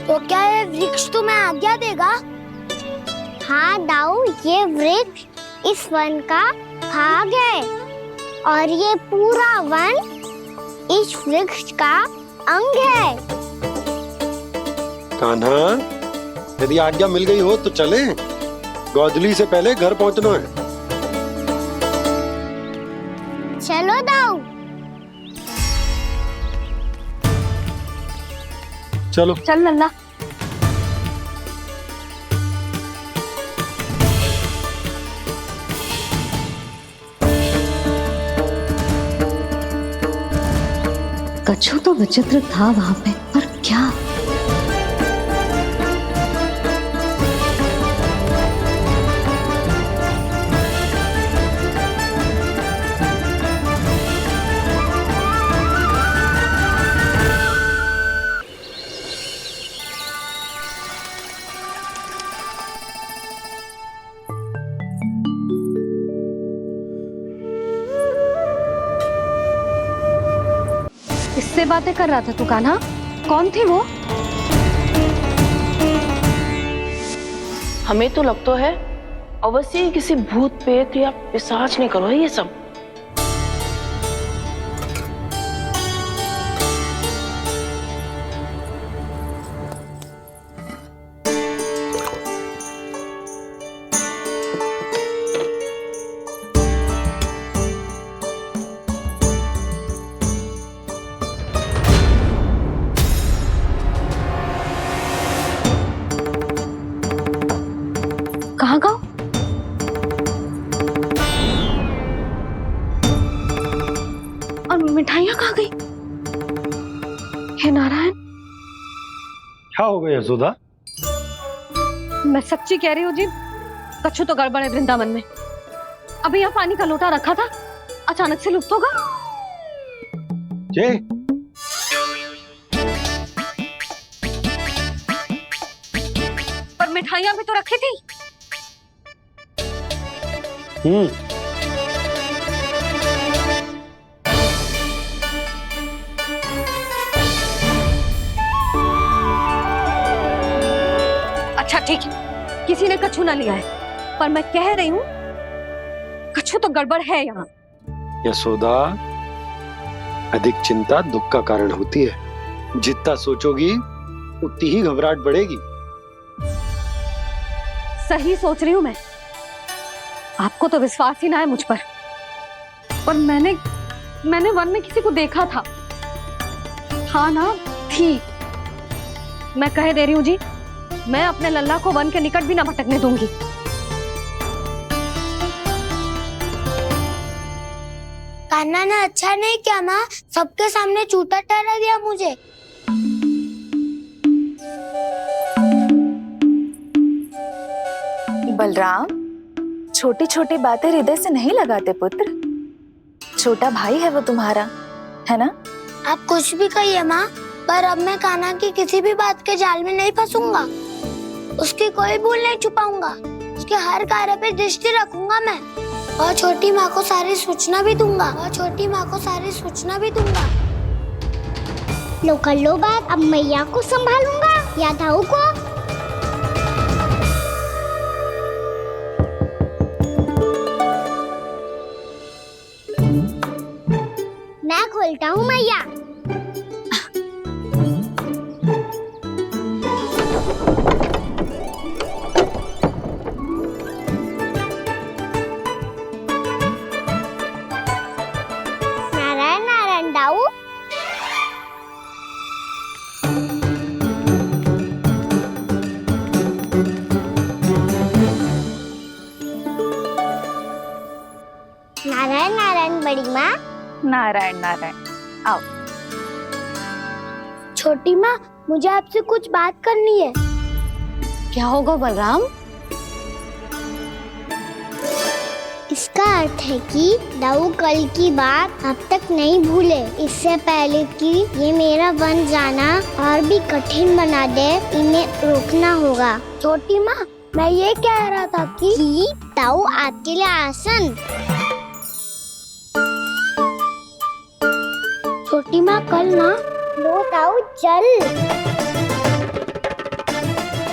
तो क्या ये वृक्ष तुम्हें आज्ञा देगा? हाँ दाऊ, ये वृक्ष इस वन का भाग है और ये पूरा वन इस वृक्ष का अंग है। कान्हा, यदि आज्ञा मिल गई हो तो चले। गोधली से पहले घर पहुंचना है। चलो दाऊ। चलो चल लल्ला। कछु तो विचित्र था वहां पे, पर क्या? किससे बातें कर रहा था तू कान्हा? कौन थी वो? हमें तो लगता है अवश्य ही किसी भूत प्रेत या पिशाच ने करो है ये सब। कहाँ गाँव? और मिठाइयाँ कहाँ गई? हे नारायण, क्या हो गया यशोदा? मैं सच्ची कह रही हूँ जी, कछु तो गड़बड़ है वृंदावन में। अभी यहाँ पानी का लोटा रखा था, अचानक से लुप्त होगा। जे पर मिठाइयाँ भी तो रखी थी। अच्छा ठीक है, किसी ने कछु ना लिया है, पर मैं कह रही हूँ कछु तो गड़बड़ है यहाँ। यशोदा, अधिक चिंता दुख का कारण होती है। जितना सोचोगी उतनी ही घबराहट बढ़ेगी। सही सोच रही हूँ मैं। आपको तो विश्वास ही ना है मुझ पर मैंने वन में किसी को देखा था। हाँ ना, थी। मैं कह दे रही हूँ जी, मैं अपने लल्ला को वन के निकट भी ना भटकने दूंगी। कान्हा ने अच्छा नहीं किया माँ, सबके सामने चूता ठहरा दिया मुझे। बलराम, छोटी छोटी बातें हृदय से नहीं लगाते पुत्र। छोटा भाई है वो तुम्हारा, है ना? आप कुछ भी कहिए माँ, पर अब मैं कान्हा की किसी भी बात के जाल में नहीं फंसूंगा। उसकी कोई भूल नहीं छुपाऊंगा। उसके हर कार्य पे दृष्टि रखूंगा मैं, और छोटी माँ को सारी सूचना भी दूंगा। लो कर लो बात, अब मैया को संभालूंगा या दाऊ को। मैं खोलता हूँ मैया। नारायण नारायण दाऊ। नारायण नारायण बड़ी माँ। नारायण नारायण, आओ। छोटी माँ, मुझे आपसे कुछ बात करनी है। क्या होगा बलराम? इसका अर्थ है कि दाऊ कल की बात अब तक नहीं भूले। इससे पहले कि ये मेरा वन जाना और भी कठिन बना दे, इन्हें रोकना होगा। छोटी माँ, मैं ये कह रहा था कि दाऊ आपके लिए आसन। छोटी माँ, कल ना लो दाऊ चल।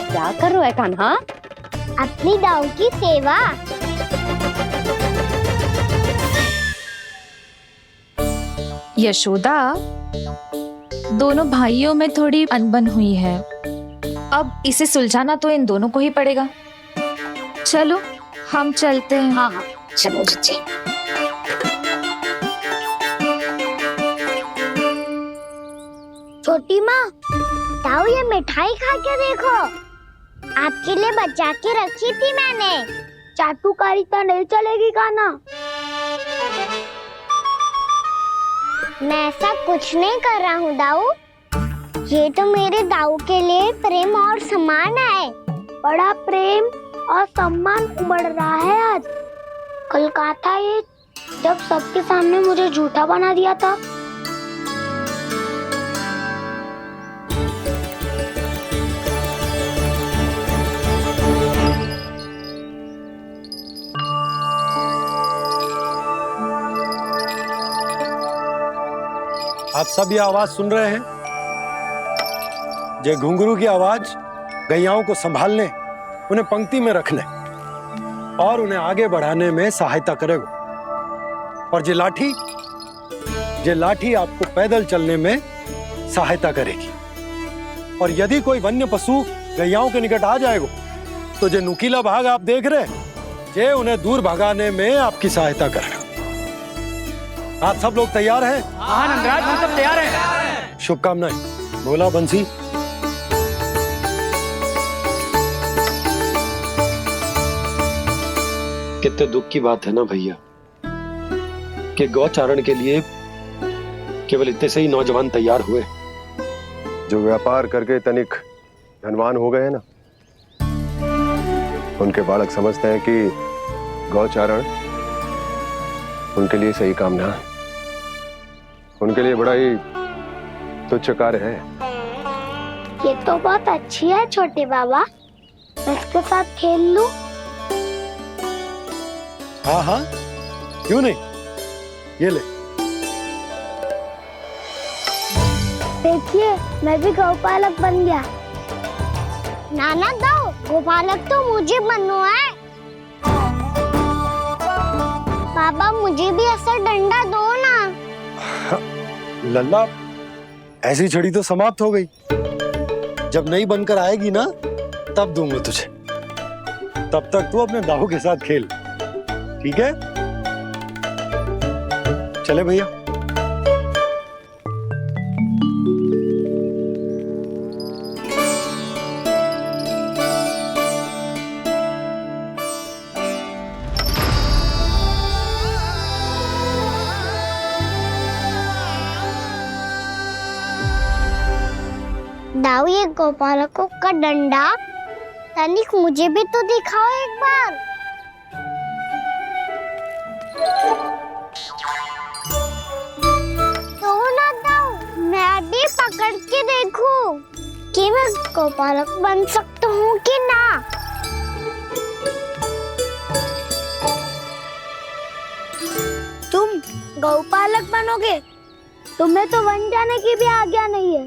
क्या कर रहा है कान्हा? अपनी दाऊ की सेवा। यशोदा, दोनों भाइयों में थोड़ी अनबन हुई है। अब इसे सुलझाना तो इन दोनों को ही पड़ेगा। चलो हम चलते हैं। हाँ हाँ चलो जी। छोटी माँ, ताऊ ये मिठाई खा के देखो, आपके लिए बचा के रखी थी मैंने। चाटुकारिता नहीं चलेगी काना। मैं ऐसा कुछ नहीं कर रहा हूँ दाऊ। ये तो मेरे दाऊ के लिए प्रेम और सम्मान है। बड़ा प्रेम और सम्मान उमड़ रहा है आज। कल कहा था ये जब सबके सामने मुझे झूठा बना दिया था। आप सब ये आवाज सुन रहे हैं? ये घुंघरू की आवाज गैयाओं को संभालने, उन्हें पंक्ति में रखने और उन्हें आगे बढ़ाने में सहायता करेगा। और ये लाठी आपको पैदल चलने में सहायता करेगी। और यदि कोई वन्य पशु गैयाओं के निकट आ जाएगा तो जो नुकीला भाग आप देख रहे हैं, ये उन्हें दूर भगाने में आपकी सहायता करेगा। आप सब लोग तैयार हैं? हाँ नंदराज, हम सब तैयार हैं। शुभकामनाएं। बोला बंसी। कितने दुख की बात है ना भैया कि गौचारण के लिए केवल इतने से ही नौजवान तैयार हुए जो व्यापार करके तनिक धनवान हो गए ना, उनके बालक समझते हैं कि गौचारण उनके लिए सही काम ना है। उनके लिए बड़ा ही तुच्छ कार्य है। ये तो बहुत अच्छी है छोटे बाबा, मैं इसके साथ खेल लूं? हाँ हाँ क्यों नहीं, ये ले। देखिए मैं भी गौपालक बन गया। नाना दो, गौपालक तो मुझे बनना है। बाबा मुझे भी ऐसा डंडा दो ना। लल्ला, ऐसी छड़ी तो समाप्त हो गई। जब नई बनकर आएगी ना तब दूंगा तुझे। तब तक तू अपने दाऊ के साथ खेल, ठीक है? चले भैया। दाऊ ये गोपालकों का डंडा तनिक मुझे भी तो दिखाओ एक बार। तो ना दाऊ, मैं भी पकड़ के देखूं कि मैं गोपालक बन सकता हूँ कि ना। तुम गौपालक बनोगे? तुम्हें तो वन जाने की भी आज्ञा नहीं है।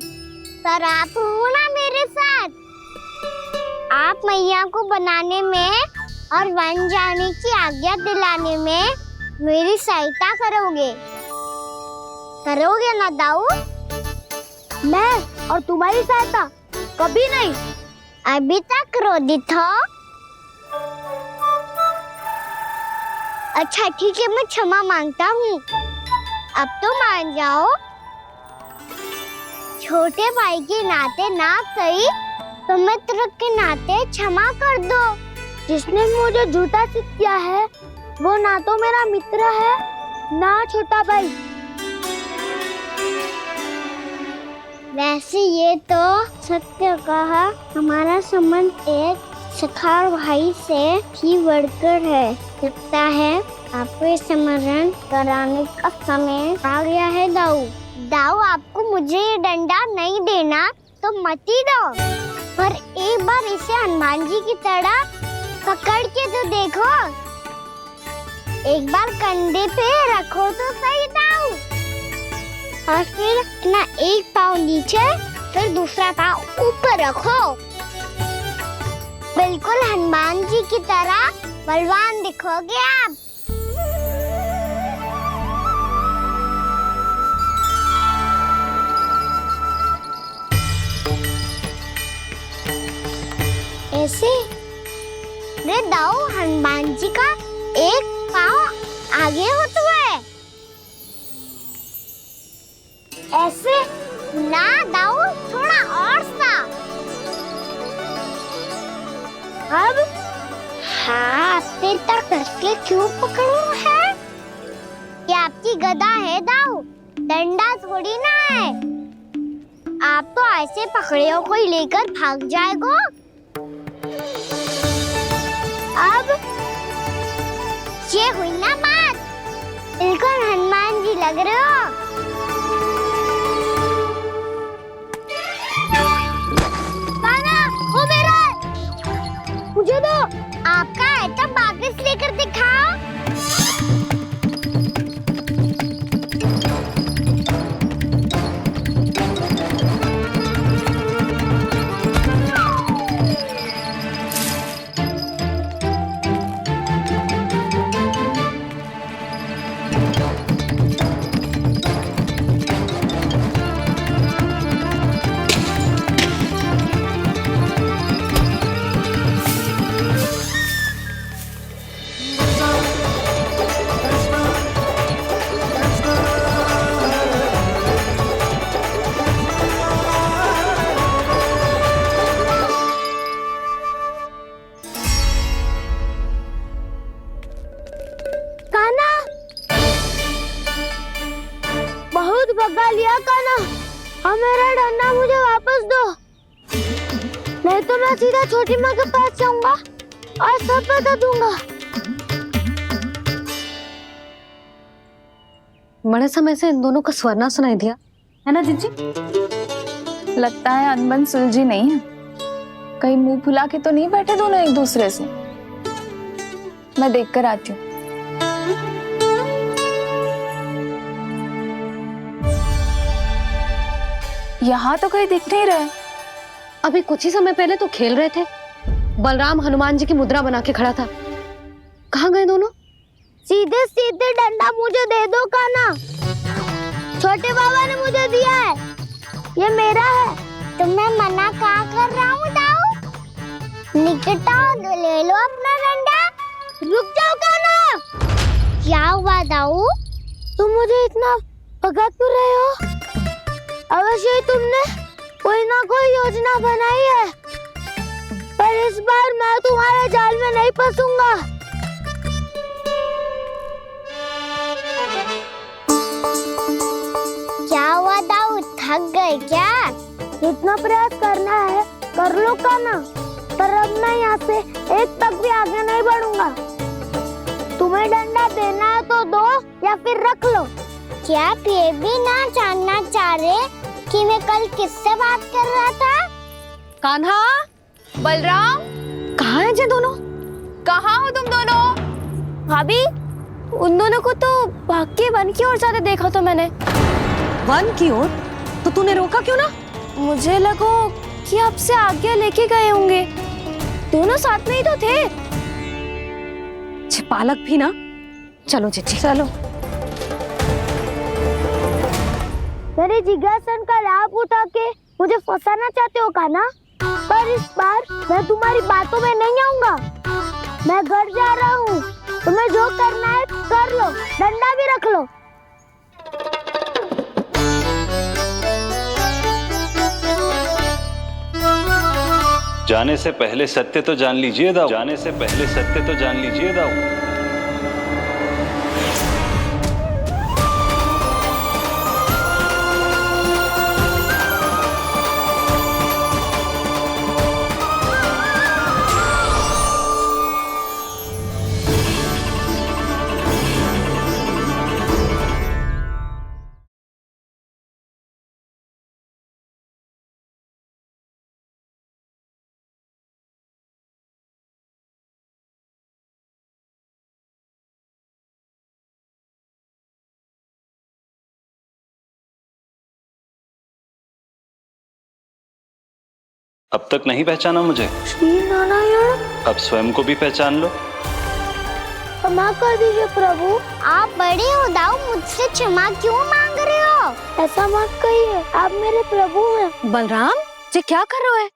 पर आप हो ना मेरे साथ। आप मैया को बनाने में और वन जाने की आज्ञा दिलाने में मेरी सहायता करोगे ना दाऊ? मैं और तुम्हारी सहायता कभी नहीं। अभी तक क्रोधित हो? अच्छा ठीक है, मैं क्षमा मांगता हूँ। अब तो मान जाओ। छोटे भाई के नाते ना सही तो मित्र के नाते क्षमा कर दो। जिसने मुझे झूठा सिद्ध किया है वो ना तो मेरा मित्र है ना छोटा भाई। वैसे ये तो सत्य कहा, हमारा संबंध एक सखा भाई से भी बढ़कर है। लगता है आपको स्मरण कराने का समय आ गया है दाऊ। दाऊ आपको मुझे ये डंडा नहीं देना तो मत ही दो, पर एक बार इसे हनुमान जी की तरह पकड़ के तो देखो। एक बार कंधे पे रखो तो सही दाऊ, और फिर अपना एक पाँव नीचे फिर दूसरा पाँव ऊपर रखो। बिल्कुल हनुमान जी की तरह बलवान दिखोगे आप। ऐसे? रे दाऊ, हनुमान जी का एक पाँव आगे होता है। ऐसे ना दाऊ, थोड़ा और सा। अब हाँ, फिर तक कसके क्यों पकड़ू है? ये आपकी गदा है दाऊ, डंडा थोड़ी ना है। आप तो ऐसे पकड़े हो कोई लेकर भाग जाएगा। अब ये हुई ना बात, बिल्कुल हनुमान जी लग रहे हो। कान्हा, वो मेरा है। मुझे दो। आपका है तो वापस लेकर दिखाओ। बहुत भगा लिया कान्हा, अब मेरा डंडा मुझे वापस दो, नहीं तो मैं सीधा छोटी माँ के पास जाऊंगा और सब बता दूंगा। बड़े समय से इन दोनों का स्वर ना सुनाई दिया, है ना जीजी? लगता है अनबन सुलझी नहीं है। कहीं मुंह फुला के तो नहीं बैठे दोनों एक दूसरे से। मैं देख कर आती हूँ। यहाँ तो कहीं दिख नहीं रहे। अभी कुछ ही समय पहले तो खेल रहे थे। बलराम हनुमान जी की मुद्रा बना के खड़ा था। कहाँ गए दोनों? सीधे सीधे डंडा मुझे दे दो कान्हा, छोटे बाबा ने मुझे दिया है, ये मेरा है। तो मैं मना कहाँ कर रहा हूँ दाऊ? निकट आओ, ले लो अपना डंडा। रुक जाओ कान्हा। क्या हुआ दाऊ? तुम मुझे इतना भगा क्यों रहे हो? अवश्य ही तुमने कोई ना कोई योजना बनाई है, पर इस बार मैं तुम्हारे जाल में नहीं फंसूंगा। क्या हुआ दाऊ, थक गए क्या? इतना प्रयास करना है कर लो कान्हा, पर अब मैं यहाँ से एक तक भी आगे नहीं बढ़ूंगा। तुम्हें डंडा देना है तो दो या फिर रख लो। क्या आप ये भी ना जानना चाह रहे कि मैं कल किससे बात कर रहा था? कान्हा, बलराम, कहाँ हैं ये दोनों? कहाँ हो तुम दोनों? भाभी, उन दोनों को तो भाग के वन की ओर जाते देखा तो मैंने। वन की ओर? तो तूने रोका क्यों ना? मुझे लगा कि आपसे आगे लेके गए होंगे, दोनों साथ में ही तो थे। पालक भी ना। चलो जीजी चलो। मेरे जिज्ञासन का लाभ उठा के मुझे फंसाना चाहते हो कान्हा, पर इस बार मैं तुम्हारी बातों में नहीं आऊंगा। मैं घर जा रहा हूँ, तुम्हें जो करना है कर लो, डंडा भी रख लो। जाने से पहले सत्य तो जान लीजिए दाऊ। जाने से पहले सत्य तो जान लीजिए दाऊ। अब तक नहीं पहचाना मुझे? श्री नारायण। अब स्वयं को भी पहचान लो। क्षमा कर दीजिए प्रभु। आप बड़े हो दाऊ, मुझसे क्षमा क्यों मांग रहे हो? ऐसा मत कहिए, आप मेरे प्रभु हैं। बलराम, ये क्या कर रहे हो?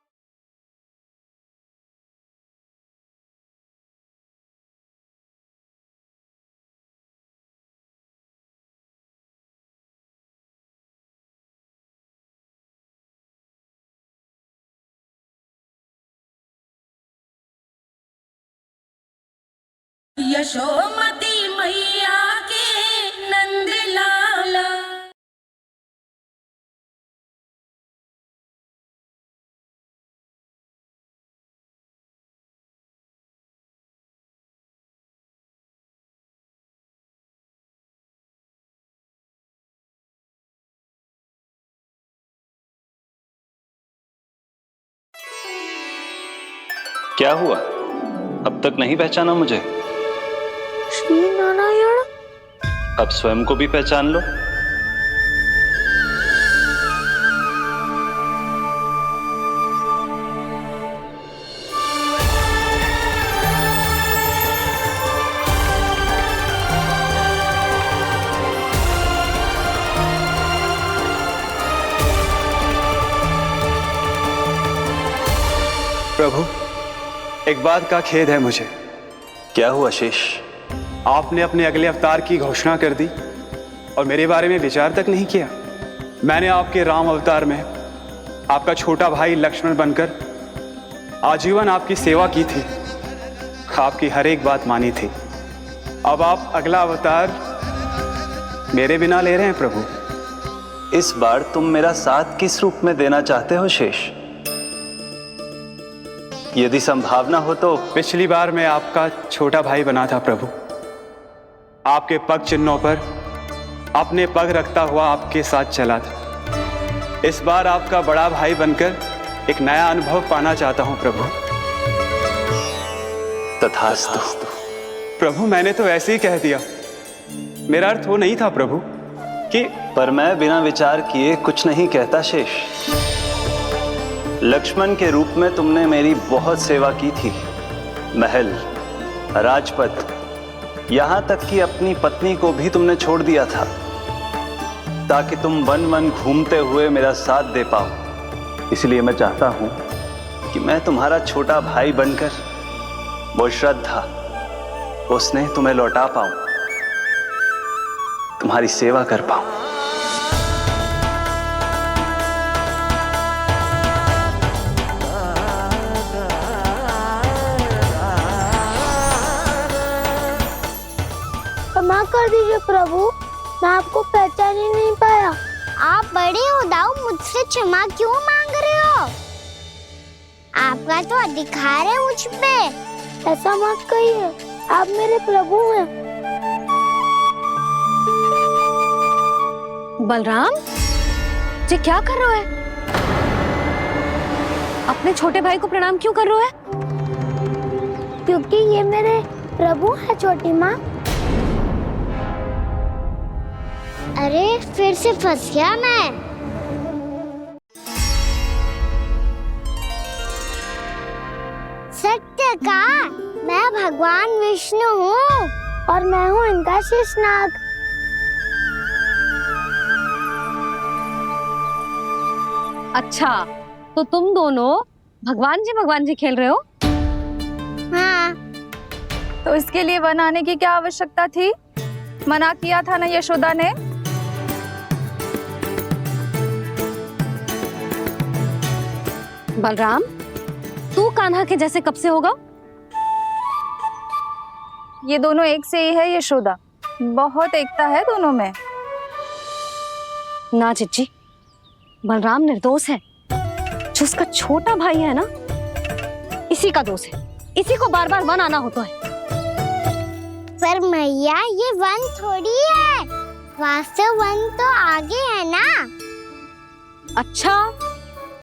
यशोमती मैया के नंद लाला। क्या हुआ, अब तक नहीं पहचाना मुझे? श्री नारायण। अब स्वयं को भी पहचान लो। प्रभु, एक बात का खेद है मुझे। क्या हुआ शेष? आपने अपने अगले अवतार की घोषणा कर दी और मेरे बारे में विचार तक नहीं किया। मैंने आपके राम अवतार में आपका छोटा भाई लक्ष्मण बनकर आजीवन आपकी सेवा की थी, आपकी हर एक बात मानी थी। अब आप अगला अवतार मेरे बिना ले रहे हैं प्रभु। इस बार तुम मेरा साथ किस रूप में देना चाहते हो शेष? यदि संभावना हो तो। पिछली बार मैं आपका छोटा भाई बना था प्रभु, आपके पग चिन्हों पर अपने पग रखता हुआ आपके साथ चला था। इस बार आपका बड़ा भाई बनकर एक नया अनुभव पाना चाहता हूं प्रभु। तथास्तु। प्रभु, मैंने तो ऐसे ही कह दिया, मेरा अर्थ वो नहीं था प्रभु कि। पर मैं बिना विचार किए कुछ नहीं कहता शेष। लक्ष्मण के रूप में तुमने मेरी बहुत सेवा की थी। महल, राजपथ, यहां तक कि अपनी पत्नी को भी तुमने छोड़ दिया था ताकि तुम वन वन घूमते हुए मेरा साथ दे पाओ। इसलिए मैं चाहता हूं कि मैं तुम्हारा छोटा भाई बनकर वो श्रद्धा, वो स्नेह तुम्हें लौटा पाऊं, तुम्हारी सेवा कर पाऊं। क्षमा कर दीजिए प्रभु, मैं आपको पहचान ही नहीं पाया। आप बड़े हो दाऊ, मुझसे क्षमा क्यों मांग रहे हो? आपका तो अधिकार है मुझ पे। ऐसा मत कहिए, आप मेरे प्रभु हैं। बलराम जी, क्या कर रहे हो? अपने छोटे भाई को प्रणाम क्यों कर रहे हो? क्योंकि ये मेरे प्रभु है छोटी माँ। अरे फिर से फंस गया मैं। सत्य का, मैं भगवान विष्णु हूँ और मैं हूँ इनका शेषनाग। अच्छा, तो तुम दोनों भगवान जी खेल रहे हो? हाँ। तो इसके लिए वन आने की क्या आवश्यकता थी? मना किया था ना यशोदा ने। बलराम, तू कान्हा के जैसे कब से होगा? ये दोनों एक से ही है यशोदा, बहुत एकता है दोनों में। ना चिच्ची, बलराम निर्दोष है। जो उसका छोटा भाई है ना, इसी का दोष है। इसी को बार बार वन आना होता है। पर मैया, ये वन थोड़ी है, वास्तव वन तो आगे है ना। अच्छा,